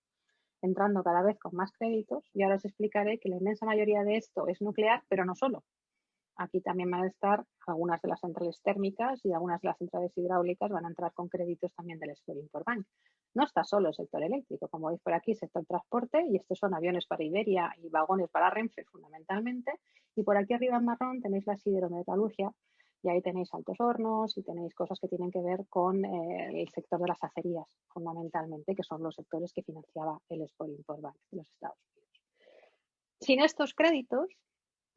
entrando cada vez con más créditos, y ahora os explicaré que la inmensa mayoría de esto es nuclear, pero no solo. Aquí también van a estar algunas de las centrales térmicas y algunas de las centrales hidráulicas van a entrar con créditos también del Export-Import Bank. No está solo el sector eléctrico, como veis por aquí, sector transporte, y estos son aviones para Iberia y vagones para Renfe fundamentalmente. Y por aquí arriba en marrón tenéis la siderometalurgia, y ahí tenéis altos hornos y tenéis cosas que tienen que ver con el sector de las acerías, fundamentalmente, que son los sectores que financiaba el Export-Import Bank de los Estados Unidos. Sin estos créditos,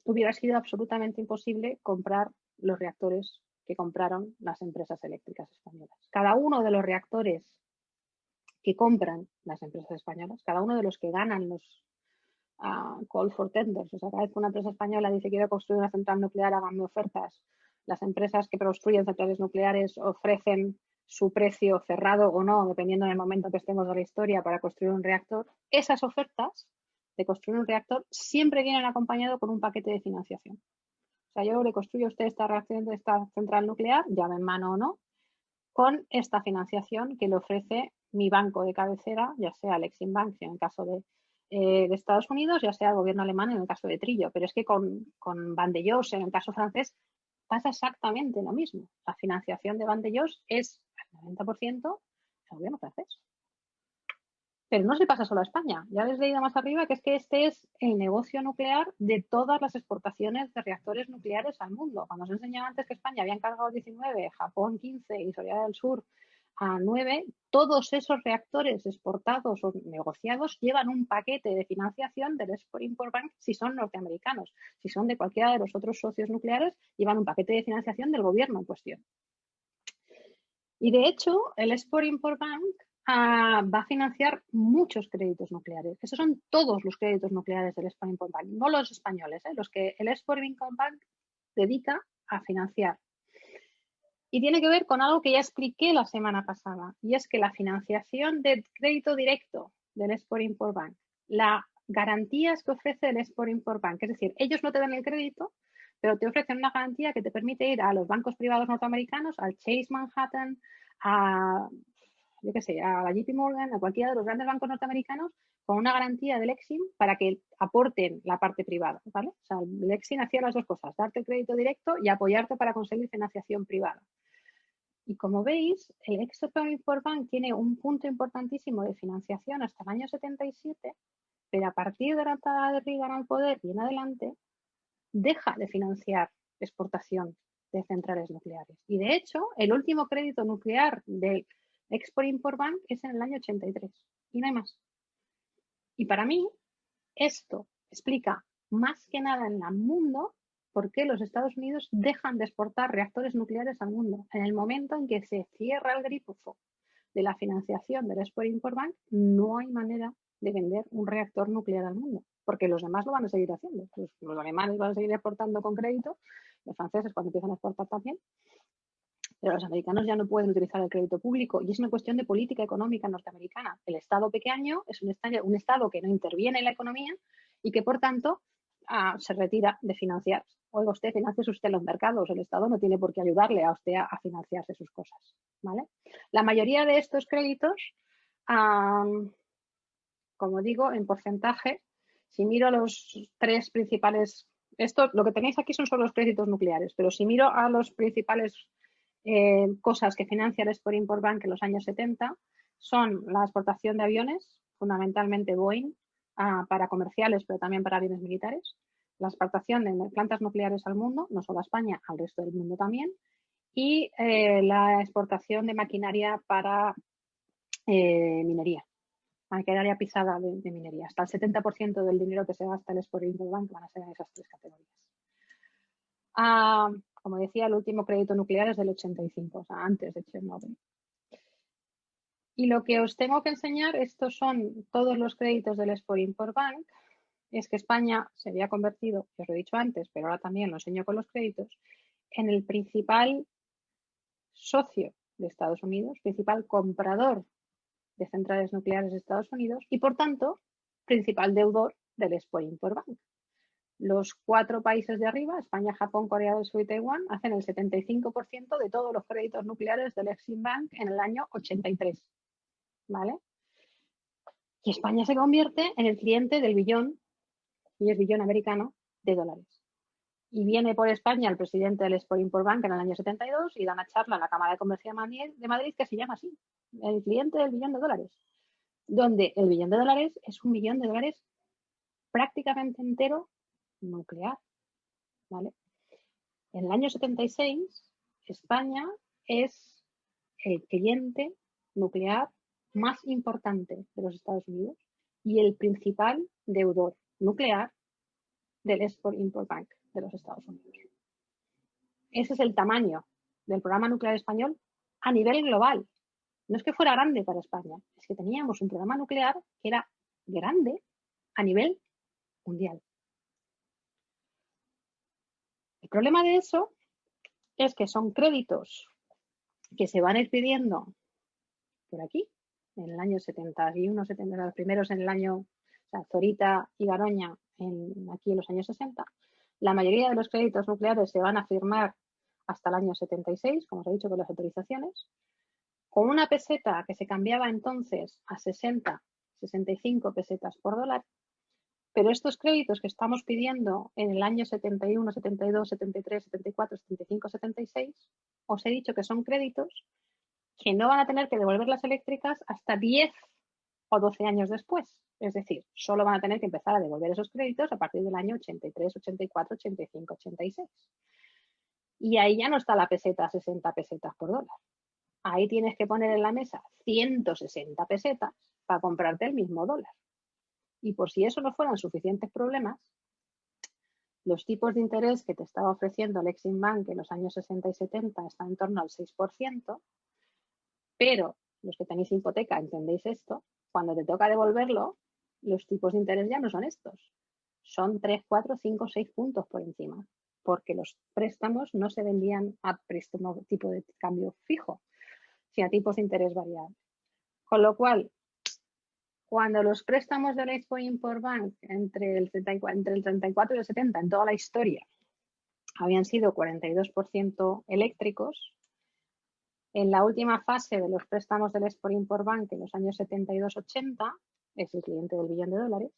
hubiera sido absolutamente imposible comprar los reactores que compraron las empresas eléctricas españolas. Cada uno de los reactores que compran las empresas españolas, cada uno de los que ganan los call for tenders, o sea, cada vez que una empresa española dice quiero construir una central nuclear, háganme ofertas, las empresas que construyen centrales nucleares ofrecen su precio cerrado o no, dependiendo del momento que estemos de la historia, para construir un reactor. Esas ofertas de construir un reactor siempre vienen acompañado con un paquete de financiación. O sea, yo le construyo a usted esta reacción de esta central nuclear, llave en mano o no, con esta financiación que le ofrece mi banco de cabecera, ya sea el Exim Bank en el caso de Estados Unidos, ya sea el gobierno alemán en el caso de Trillo. Pero es que con Vandellós en el caso francés pasa exactamente lo mismo. La financiación de Vandellós es al 90% el gobierno francés. Pero no se pasa solo a España. Ya habéis leído más arriba que este es el negocio nuclear de todas las exportaciones de reactores nucleares al mundo. Cuando os enseñaba antes que España había encargado 19, Japón 15 y Corea del Sur a 9, todos esos reactores exportados o negociados llevan un paquete de financiación del Export-Import Bank si son norteamericanos. Si son de cualquiera de los otros socios nucleares, llevan un paquete de financiación del gobierno en cuestión. Y de hecho, el Export-Import Bank va a financiar muchos créditos nucleares. Esos son todos los créditos nucleares del Export-Import Bank, no los españoles, los que el Export-Import Bank dedica a financiar. Y tiene que ver con algo que ya expliqué la semana pasada, y es que la financiación de crédito directo del Export-Import Bank, las garantías que ofrece el Export-Import Bank, es decir, ellos no te dan el crédito, pero te ofrecen una garantía que te permite ir a los bancos privados norteamericanos, al Chase Manhattan, yo qué sé, a la JP Morgan, a cualquiera de los grandes bancos norteamericanos, con una garantía del Exim para que aporten la parte privada, ¿vale? O sea, el Exim hacía las dos cosas, darte crédito directo y apoyarte para conseguir financiación privada. Y como veis, el Export-Import Bank tiene un punto importantísimo de financiación hasta el año 77, pero a partir de la entrada de Reagan al poder y en adelante, deja de financiar exportación de centrales nucleares. Y de hecho, el último crédito nuclear del Export-Import Bank es en el año 83 y no hay más. Y para mí, esto explica más que nada en el mundo por qué los Estados Unidos dejan de exportar reactores nucleares al mundo. En el momento en que se cierra el grifo de la financiación del Export-Import Bank, no hay manera de vender un reactor nuclear al mundo, porque los demás lo van a seguir haciendo. Los alemanes van a seguir exportando con crédito, los franceses cuando empiezan a exportar también, Pero los americanos ya no pueden utilizar el crédito público y es una cuestión de política económica norteamericana. El Estado pequeño es un estado que no interviene en la economía y que, por tanto, se retira de financiar. Oiga, usted, financie usted los mercados. El Estado no tiene por qué ayudarle a usted a financiarse sus cosas, ¿vale? La mayoría de estos créditos, como digo, en porcentaje, si miro los tres principales, esto, lo que tenéis aquí son solo los créditos nucleares, pero si miro a los principales cosas que financia el Export-Import Bank en los años 70, son la exportación de aviones, fundamentalmente Boeing, para comerciales, pero también para aviones militares, la exportación de plantas nucleares al mundo, no solo a España, al resto del mundo también, y la exportación de maquinaria para minería, maquinaria pisada de minería. Hasta el 70% del dinero que se gasta en el Export-Import Bank van a ser en esas tres categorías. Como decía, el último crédito nuclear es del 85, o sea, antes de Chernobyl. Y lo que os tengo que enseñar, estos son todos los créditos del Export-Import Bank, es que España se había convertido, os lo he dicho antes, pero ahora también lo enseño con los créditos, en el principal socio de Estados Unidos, principal comprador de centrales nucleares de Estados Unidos y, por tanto, principal deudor del Export-Import Bank. Los 4 países de arriba, España, Japón, Corea del Sur y Taiwán, hacen el 75% de todos los créditos nucleares del Exim Bank en el año 83. ¿Vale? Y España se convierte en el cliente del billón, y es billón americano, de dólares. Y viene por España el presidente del Export-Import Bank en el año 72 y da una charla en la Cámara de Comercio de Madrid que se llama así, el cliente del billón de dólares, donde el billón de dólares es un billón de dólares prácticamente entero nuclear. ¿Vale? En el año 76, España es el cliente nuclear más importante de los Estados Unidos y el principal deudor nuclear del Export-Import Bank de los Estados Unidos. Ese es el tamaño del programa nuclear español a nivel global. No es que fuera grande para España, es que teníamos un programa nuclear que era grande a nivel mundial. El problema de eso es que son créditos que se van a ir pidiendo por aquí, en el año 71, 70, los primeros en el año, o sea, Zorita y Garoña aquí en los años 60. La mayoría de los créditos nucleares se van a firmar hasta el año 76, como os he dicho, con las autorizaciones, con una peseta que se cambiaba entonces a 60, 65 pesetas por dólar. Pero estos créditos que estamos pidiendo en el año 71, 72, 73, 74, 75, 76, os he dicho que son créditos que no van a tener que devolver las eléctricas hasta 10 o 12 años después. Es decir, solo van a tener que empezar a devolver esos créditos a partir del año 83, 84, 85, 86. Y ahí ya no está la peseta a 60 pesetas por dólar. Ahí tienes que poner en la mesa 160 pesetas para comprarte el mismo dólar. Y por si eso no fueran suficientes problemas, los tipos de interés que te estaba ofreciendo el Exim Bank en los años 60 y 70 están en torno al 6%, pero los que tenéis hipoteca entendéis esto, cuando te toca devolverlo, los tipos de interés ya no son estos. Son 3, 4, 5, 6 puntos por encima, porque los préstamos no se vendían a préstamo tipo de cambio fijo, sino a tipos de interés variables. Con lo cual, cuando los préstamos del Export-Import Bank entre el 34 y el 70 en toda la historia habían sido 42% eléctricos, en la última fase de los préstamos del Export-Import Bank en los años 72-80, es el cliente del billón de dólares,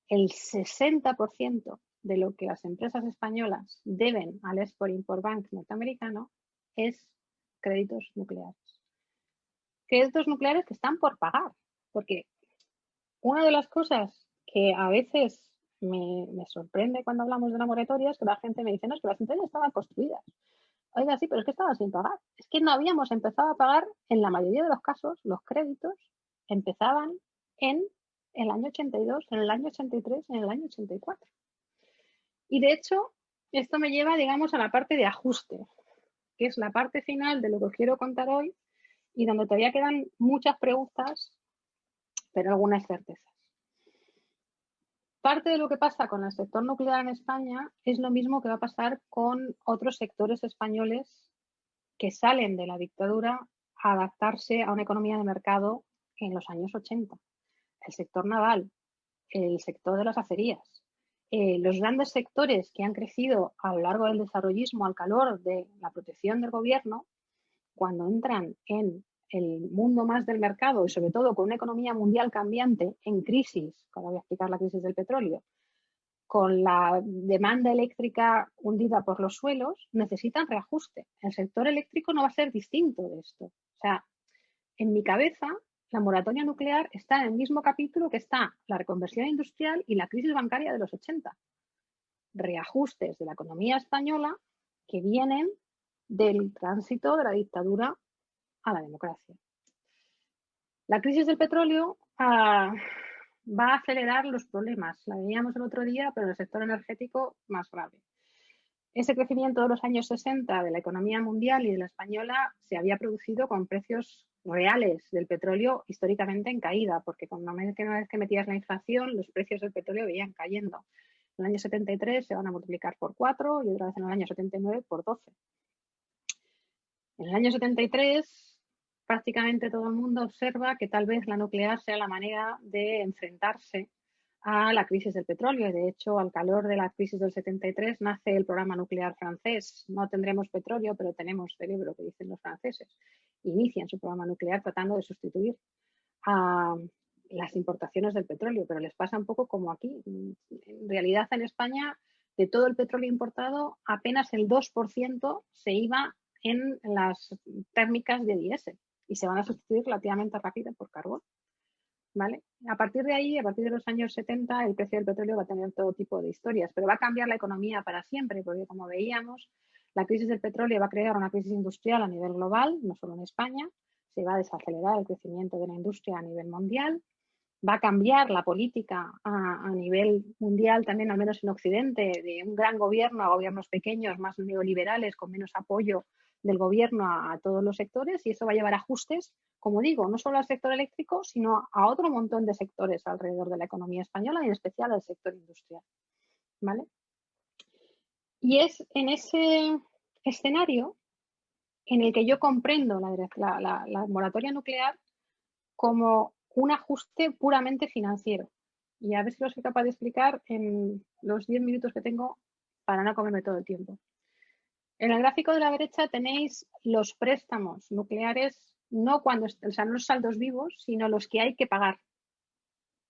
el 60% de lo que las empresas españolas deben al Export-Import Bank norteamericano es créditos nucleares. Créditos nucleares que están por pagar, porque una de las cosas que a veces me sorprende cuando hablamos de la moratoria es que la gente me dice, no, es que las centrales estaban construidas. Oiga, sí, pero es que estaban sin pagar. Es que no habíamos empezado a pagar, en la mayoría de los casos, los créditos empezaban en el año 82, en el año 83, en el año 84. Y de hecho, esto me lleva, digamos, a la parte de ajuste, que es la parte final de lo que os quiero contar hoy y donde todavía quedan muchas preguntas, pero algunas certezas. Parte de lo que pasa con el sector nuclear en España es lo mismo que va a pasar con otros sectores españoles que salen de la dictadura a adaptarse a una economía de mercado en los años 80. El sector naval, el sector de las acerías, los grandes sectores que han crecido a lo largo del desarrollismo al calor de la protección del gobierno, cuando entran en el mundo más del mercado y sobre todo con una economía mundial cambiante en crisis, ahora voy a explicar la crisis del petróleo, con la demanda eléctrica hundida por los suelos, necesitan reajuste. El sector eléctrico no va a ser distinto de esto. O sea, en mi cabeza, la moratoria nuclear está en el mismo capítulo que está la reconversión industrial y la crisis bancaria de los 80. Reajustes de la economía española que vienen del tránsito de la dictadura a la democracia. La crisis del petróleo va a acelerar los problemas. La veíamos el otro día, pero en el sector energético más grave. Ese crecimiento de los años 60 de la economía mundial y de la española se había producido con precios reales del petróleo históricamente en caída, porque una vez que metías la inflación, los precios del petróleo veían cayendo. En el año 73 se van a multiplicar por 4 y otra vez en el año 79 por 12. En el año 73 prácticamente todo el mundo observa que tal vez la nuclear sea la manera de enfrentarse a la crisis del petróleo. Y de hecho, al calor de la crisis del 73 nace el programa nuclear francés. No tendremos petróleo, pero tenemos cerebro, que dicen los franceses. Inician su programa nuclear tratando de sustituir a las importaciones del petróleo, pero les pasa un poco como aquí. En realidad, en España, de todo el petróleo importado, apenas el 2% se iba en las térmicas de diésel y se van a sustituir relativamente rápido por carbón. ¿Vale? A partir de ahí, a partir de los años 70, el precio del petróleo va a tener todo tipo de historias, pero va a cambiar la economía para siempre, porque como veíamos, la crisis del petróleo va a crear una crisis industrial a nivel global, no solo en España, se va a desacelerar el crecimiento de la industria a nivel mundial, va a cambiar la política a nivel mundial, también al menos en Occidente, de un gran gobierno a gobiernos pequeños, más neoliberales, con menos apoyo del gobierno a todos los sectores, y eso va a llevar ajustes, como digo, no solo al sector eléctrico, sino a otro montón de sectores alrededor de la economía española y en especial al sector industrial. ¿Vale? Y es en ese escenario en el que yo comprendo la moratoria nuclear como un ajuste puramente financiero. Y a ver si lo soy capaz de explicar en los 10 minutos que tengo para no comerme todo el tiempo. En el gráfico de la derecha tenéis los préstamos nucleares, no los saldos vivos, sino los que hay que pagar.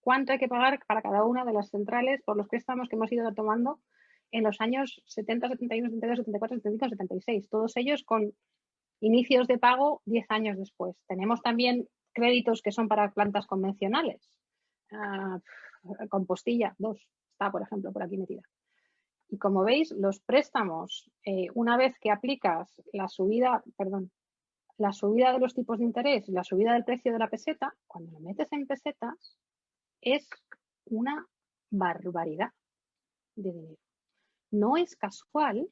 ¿Cuánto hay que pagar para cada una de las centrales por los préstamos que hemos ido tomando en los años 70, 71, 72, 74, 75, 76? Todos ellos con inicios de pago 10 años después. Tenemos también créditos que son para plantas convencionales. Compostilla 2 está, por ejemplo, por aquí metida. Y como veis, los préstamos, una vez que aplicas la subida de los tipos de interés y la subida del precio de la peseta, cuando lo metes en pesetas, es una barbaridad de dinero. No es casual,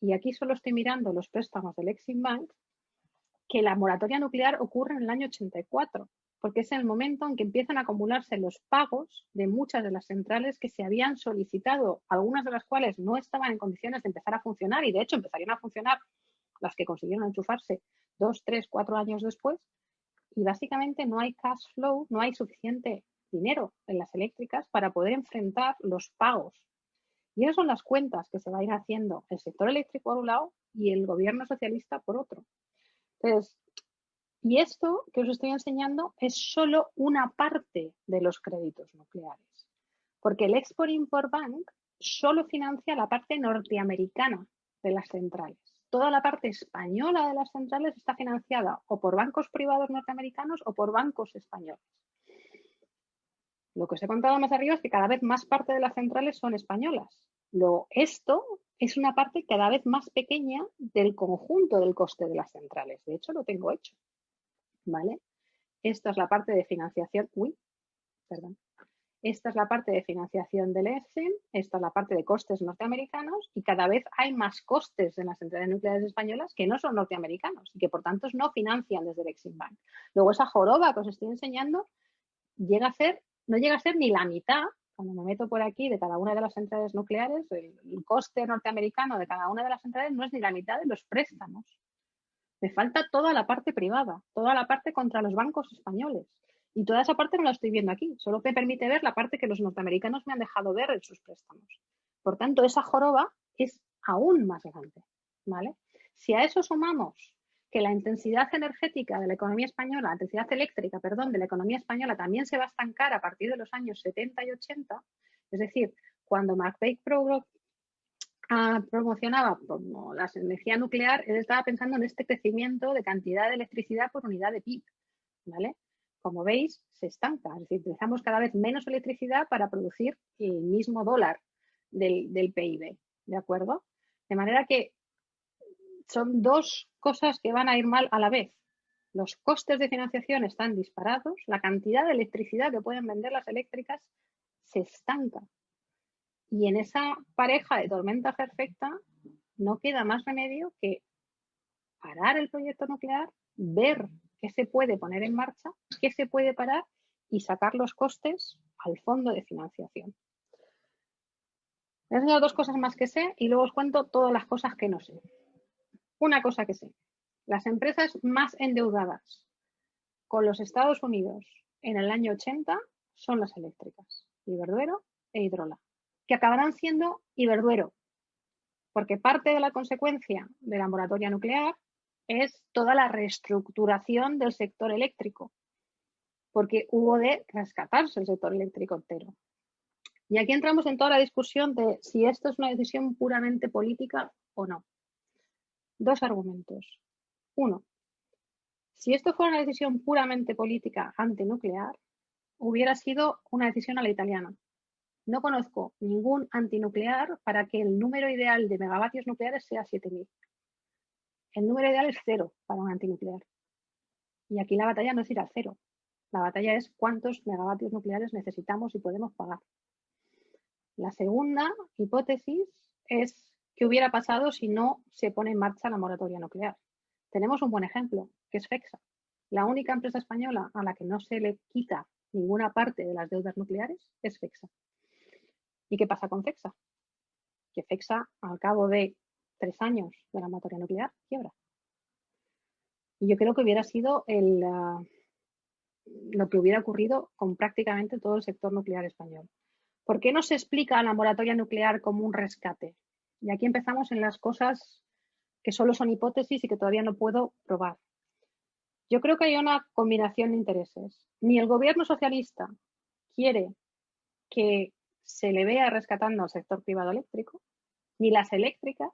y aquí solo estoy mirando los préstamos del Exim Bank, que la moratoria nuclear ocurre en el año 84, porque es el momento en que empiezan a acumularse los pagos de muchas de las centrales que se habían solicitado, algunas de las cuales no estaban en condiciones de empezar a funcionar y de hecho empezarían a funcionar las que consiguieron enchufarse 2, 3, 4 años después, y básicamente no hay cash flow, no hay suficiente dinero en las eléctricas para poder enfrentar los pagos. Y esas son las cuentas que se va a ir haciendo el sector eléctrico por un lado y el gobierno socialista por otro. Entonces, y esto que os estoy enseñando es solo una parte de los créditos nucleares, porque el Export-Import Bank solo financia la parte norteamericana de las centrales. Toda la parte española de las centrales está financiada o por bancos privados norteamericanos o por bancos españoles. Lo que os he contado más arriba es que cada vez más parte de las centrales son españolas. Esto es una parte cada vez más pequeña del conjunto del coste de las centrales. De hecho, lo tengo hecho. ¿Vale? Esta es la parte de financiación. Esta es la parte de financiación del EXIM, esta es la parte de costes norteamericanos y cada vez hay más costes en las centrales nucleares españolas que no son norteamericanos y que por tanto no financian desde el Exim Bank. Luego esa joroba que os estoy enseñando no llega a ser ni la mitad, cuando me meto por aquí, de cada una de las centrales nucleares, el coste norteamericano de cada una de las centrales no es ni la mitad de los préstamos Me falta toda la parte privada, toda la parte contra los bancos españoles. Y toda esa parte no la estoy viendo aquí. Solo me permite ver la parte que los norteamericanos me han dejado ver en sus préstamos. Por tanto, esa joroba es aún más grande, ¿vale? Si a eso sumamos que la intensidad energética de la economía española, la intensidad eléctrica, perdón, de la economía española también se va a estancar a partir de los años 70 y 80, es decir, cuando McVeigh promocionaba como la energía nuclear, él estaba pensando en este crecimiento de cantidad de electricidad por unidad de PIB, ¿vale? Como veis, se estanca, es decir, utilizamos cada vez menos electricidad para producir el mismo dólar del PIB, ¿de acuerdo? De manera que son dos cosas que van a ir mal a la vez. Los costes de financiación están disparados, la cantidad de electricidad que pueden vender las eléctricas se estanca. Y en esa pareja de tormenta perfecta no queda más remedio que parar el proyecto nuclear, ver qué se puede poner en marcha, qué se puede parar y sacar los costes al fondo de financiación. Les enseño dos cosas más que sé y luego os cuento todas las cosas que no sé. Una cosa que sé, las empresas más endeudadas con los Estados Unidos en el año 80 son las eléctricas, Iberdrola e Iberdrola, que acabarán siendo Iberdrola, porque parte de la consecuencia de la moratoria nuclear es toda la reestructuración del sector eléctrico, porque hubo de rescatarse el sector eléctrico entero. Y aquí entramos en toda la discusión de si esto es una decisión puramente política o no. Dos argumentos. Uno, si esto fuera una decisión puramente política antinuclear, hubiera sido una decisión a la italiana. No conozco ningún antinuclear para que el número ideal de megavatios nucleares sea 7.000. El número ideal es 0 para un antinuclear. Y aquí la batalla no es ir al 0. La batalla es cuántos megavatios nucleares necesitamos y podemos pagar. La segunda hipótesis es qué hubiera pasado si no se pone en marcha la moratoria nuclear. Tenemos un buen ejemplo, que es FEXA, la única empresa española a la que no se le quita ninguna parte de las deudas nucleares es FEXA. ¿Y qué pasa con FEXA? Que FEXA, al cabo de 3 años de la moratoria nuclear, quiebra. Y yo creo que hubiera sido lo que hubiera ocurrido con prácticamente todo el sector nuclear español. ¿Por qué no se explica la moratoria nuclear como un rescate? Y aquí empezamos en las cosas que solo son hipótesis y que todavía no puedo probar. Yo creo que hay una combinación de intereses. Ni el gobierno socialista quiere que se le vea rescatando al sector privado eléctrico, ni las eléctricas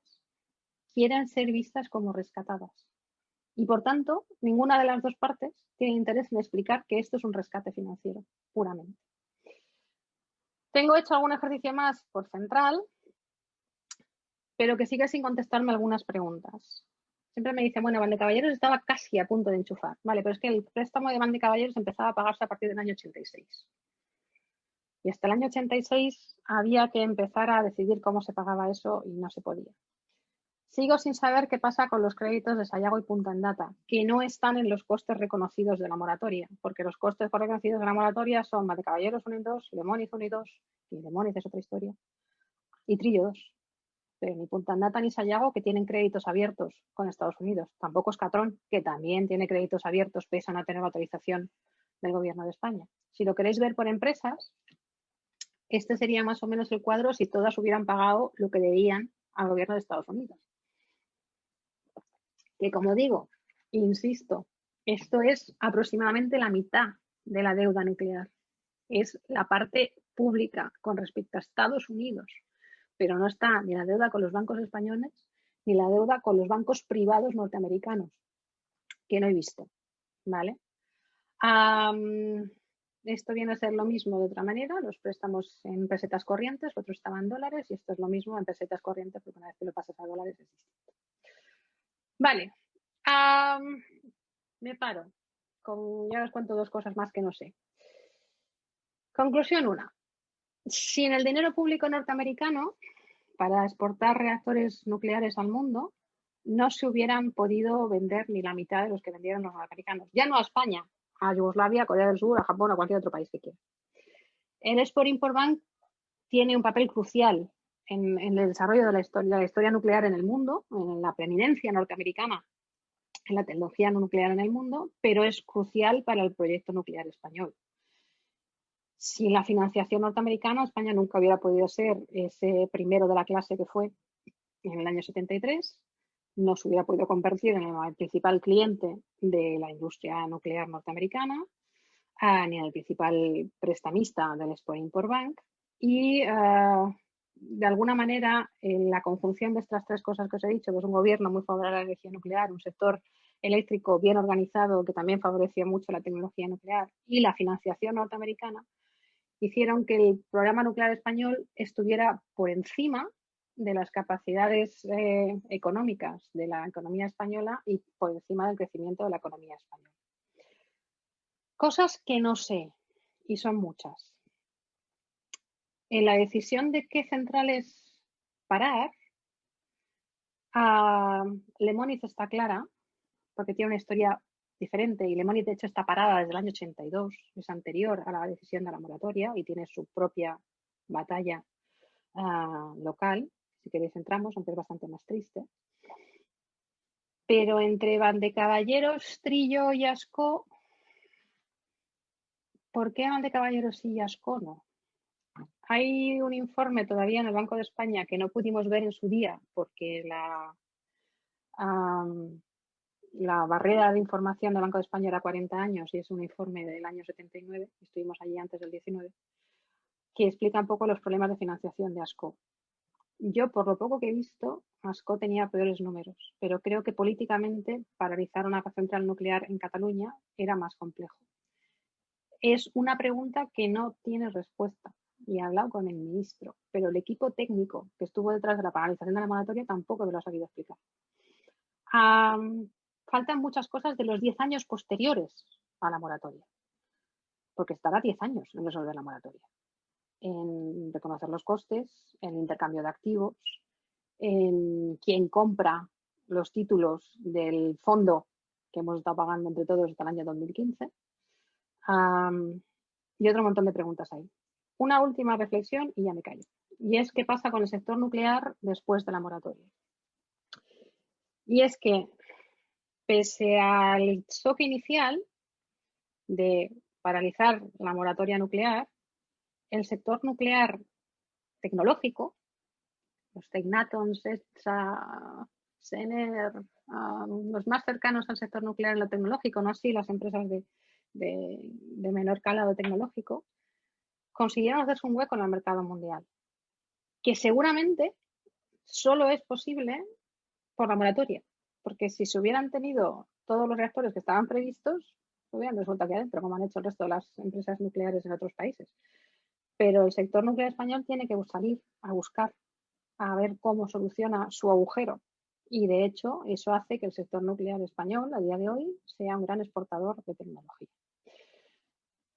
quieren ser vistas como rescatadas. Y por tanto, ninguna de las dos partes tiene interés en explicar que esto es un rescate financiero, puramente. Tengo hecho algún ejercicio más por Central, pero que sigue sin contestarme algunas preguntas. Siempre me dicen, bueno, Valdecaballeros estaba casi a punto de enchufar. Vale, pero es que el préstamo de Valdecaballeros empezaba a pagarse a partir del año 86. Y hasta el año 86 había que empezar a decidir cómo se pagaba eso y no se podía. Sigo sin saber qué pasa con los créditos de Sayago y Punta Endata, que no están en los costes reconocidos de la moratoria, porque los costes reconocidos de la moratoria son Valdecaballeros 1 y 2, Lemoniz 1 y 2, y Lemoniz es otra historia, y Trillo 2. Pero ni Punta Endata ni Sayago, que tienen créditos abiertos con Estados Unidos. Tampoco Escatrón, que también tiene créditos abiertos, pese a no tener autorización del Gobierno de España. Si lo queréis ver por empresas, este sería más o menos el cuadro si todas hubieran pagado lo que debían al Gobierno de Estados Unidos. Que como digo, insisto, esto es aproximadamente la mitad de la deuda nuclear. Es la parte pública con respecto a Estados Unidos, pero no está ni la deuda con los bancos españoles ni la deuda con los bancos privados norteamericanos, que no he visto, ¿vale? Esto viene a ser lo mismo de otra manera, los préstamos en pesetas corrientes, otros estaban en dólares y esto es lo mismo en pesetas corrientes porque una vez que lo pasas a dólares es distinto. Vale, me paro. Ya os cuento dos cosas más que no sé. Conclusión 1. Sin el dinero público norteamericano para exportar reactores nucleares al mundo, no se hubieran podido vender ni la mitad de los que vendieron los norteamericanos. Ya no a España, a Yugoslavia, a Corea del Sur, a Japón, a cualquier otro país que quiera. El Export-Import Bank tiene un papel crucial en el desarrollo de la historia nuclear en el mundo, en la preeminencia norteamericana en la tecnología nuclear en el mundo, pero es crucial para el proyecto nuclear español. Sin la financiación norteamericana, España nunca hubiera podido ser ese primero de la clase que fue en el año 73, no se hubiera podido convertir en el principal cliente de la industria nuclear norteamericana, ni en el principal prestamista del Export-Import Bank, y de alguna manera, en la conjunción de estas tres cosas que os he dicho, que es un gobierno muy favorable a la energía nuclear, un sector eléctrico bien organizado que también favorecía mucho la tecnología nuclear y la financiación norteamericana, hicieron que el programa nuclear español estuviera por encima de las capacidades económicas de la economía española y por encima del crecimiento de la economía española. Cosas que no sé, y son muchas. En la decisión de qué centrales parar, Lemoniz está clara, porque tiene una historia diferente, y Lemoniz de hecho está parada desde el año 82, es anterior a la decisión de la moratoria y tiene su propia batalla local. Si queréis entramos, aunque es bastante más triste. Pero entre Valdecaballeros, Trillo y Ascó, ¿por qué Valdecaballeros y Ascó no? Hay un informe todavía en el Banco de España que no pudimos ver en su día porque la barrera de información del Banco de España era 40 años y es un informe del año 79, estuvimos allí antes del 19, que explica un poco los problemas de financiación de Ascó. Yo, por lo poco que he visto, Ascó tenía peores números, pero creo que políticamente paralizar una central nuclear en Cataluña era más complejo. Es una pregunta que no tiene respuesta y he hablado con el ministro, pero el equipo técnico que estuvo detrás de la paralización de la moratoria tampoco me lo ha sabido explicar. Faltan muchas cosas de los 10 años posteriores a la moratoria, porque estará 10 años en resolver la moratoria, en reconocer los costes, en el intercambio de activos, en quién compra los títulos del fondo que hemos estado pagando entre todos hasta el año 2015, y otro montón de preguntas ahí. Una última reflexión y ya me callo. Y es qué pasa con el sector nuclear después de la moratoria. Y es que, pese al choque inicial de paralizar la moratoria nuclear, el sector nuclear tecnológico, los Tecnatons, ETSA, SENER, los más cercanos al sector nuclear en lo tecnológico, no así las empresas de menor calado tecnológico, consiguieron hacerse un hueco en el mercado mundial, que seguramente solo es posible por la moratoria, porque si se hubieran tenido todos los reactores que estaban previstos, hubieran resuelto aquí adentro, como han hecho el resto de las empresas nucleares en otros países. Pero el sector nuclear español tiene que salir a buscar, a ver cómo soluciona su agujero. Y de hecho, eso hace que el sector nuclear español a día de hoy sea un gran exportador de tecnología.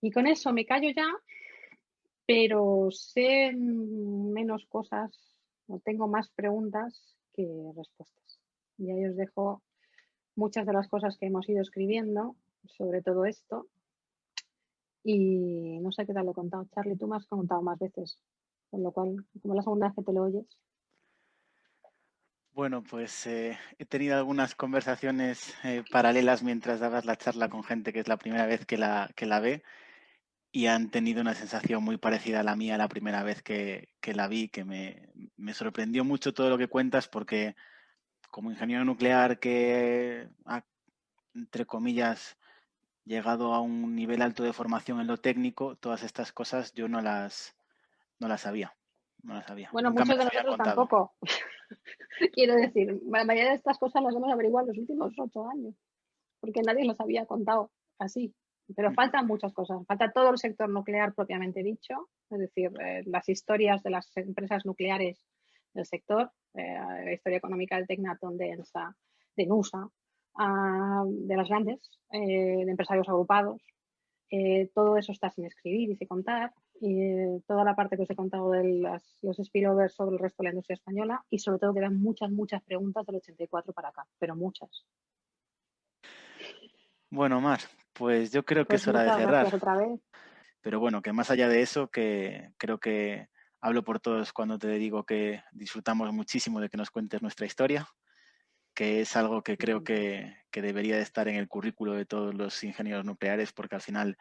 Y con eso me callo ya, pero sé menos cosas, o tengo más preguntas que respuestas. Y ahí os dejo muchas de las cosas que hemos ido escribiendo sobre todo esto. Y no sé qué tal lo he contado. Charlie, tú me has contado más veces, con lo cual, como la segunda vez que te lo oyes. Bueno, pues he tenido algunas conversaciones paralelas mientras dabas la charla con gente que es la primera vez que la ve y han tenido una sensación muy parecida a la mía la primera vez que la vi, que me sorprendió mucho todo lo que cuentas porque como ingeniero nuclear que ha, entre comillas, llegado a un nivel alto de formación en lo técnico, todas estas cosas yo no las sabía. No las sabía. Bueno, Nunca me muchos de las habían nosotros contado. tampoco. Quiero decir, la mayoría de estas cosas las hemos averiguado en los últimos 8 años, porque nadie las había contado así. Pero faltan muchas cosas. Falta todo el sector nuclear propiamente dicho, es decir, las historias de las empresas nucleares del sector, la historia económica del Tecnaton, de ENSA, de NUSA, de las grandes, de empresarios agrupados. Todo eso está sin escribir y sin contar. Toda la parte que os he contado de los spillovers sobre el resto de la industria española y sobre todo quedan muchas preguntas del 84 para acá, pero muchas. Bueno, Mar, pues yo creo que Pues es hora de muchas cerrar. gracias otra vez. Pero bueno, que más allá de eso, que creo que hablo por todos cuando te digo que disfrutamos muchísimo de que nos cuentes nuestra historia. que es algo que creo que debería de estar en el currículo de todos los ingenieros nucleares, porque al final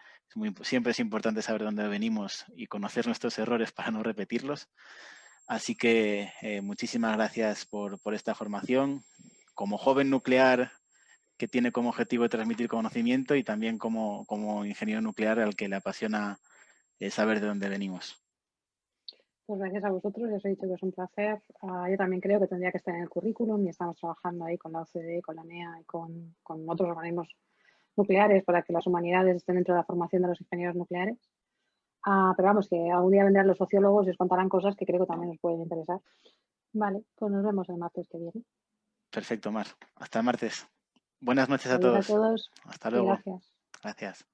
siempre es importante saber de dónde venimos y conocer nuestros errores para no repetirlos. Así que muchísimas gracias por esta formación. Como joven nuclear que tiene como objetivo transmitir conocimiento y también como ingeniero nuclear al que le apasiona saber de dónde venimos. Pues gracias a vosotros, ya os he dicho que es un placer. Yo también creo que tendría que estar en el currículum y estamos trabajando ahí con la OCDE, con la NEA y con otros organismos nucleares para que las humanidades estén dentro de la formación de los ingenieros nucleares. Pero vamos, que algún día vendrán los sociólogos y os contarán cosas que creo que también os pueden interesar. Vale, pues nos vemos el martes que viene. Perfecto, Mar. Hasta el martes. Buenas noches a Adiós a todos. todos Hasta y luego. gracias. Gracias.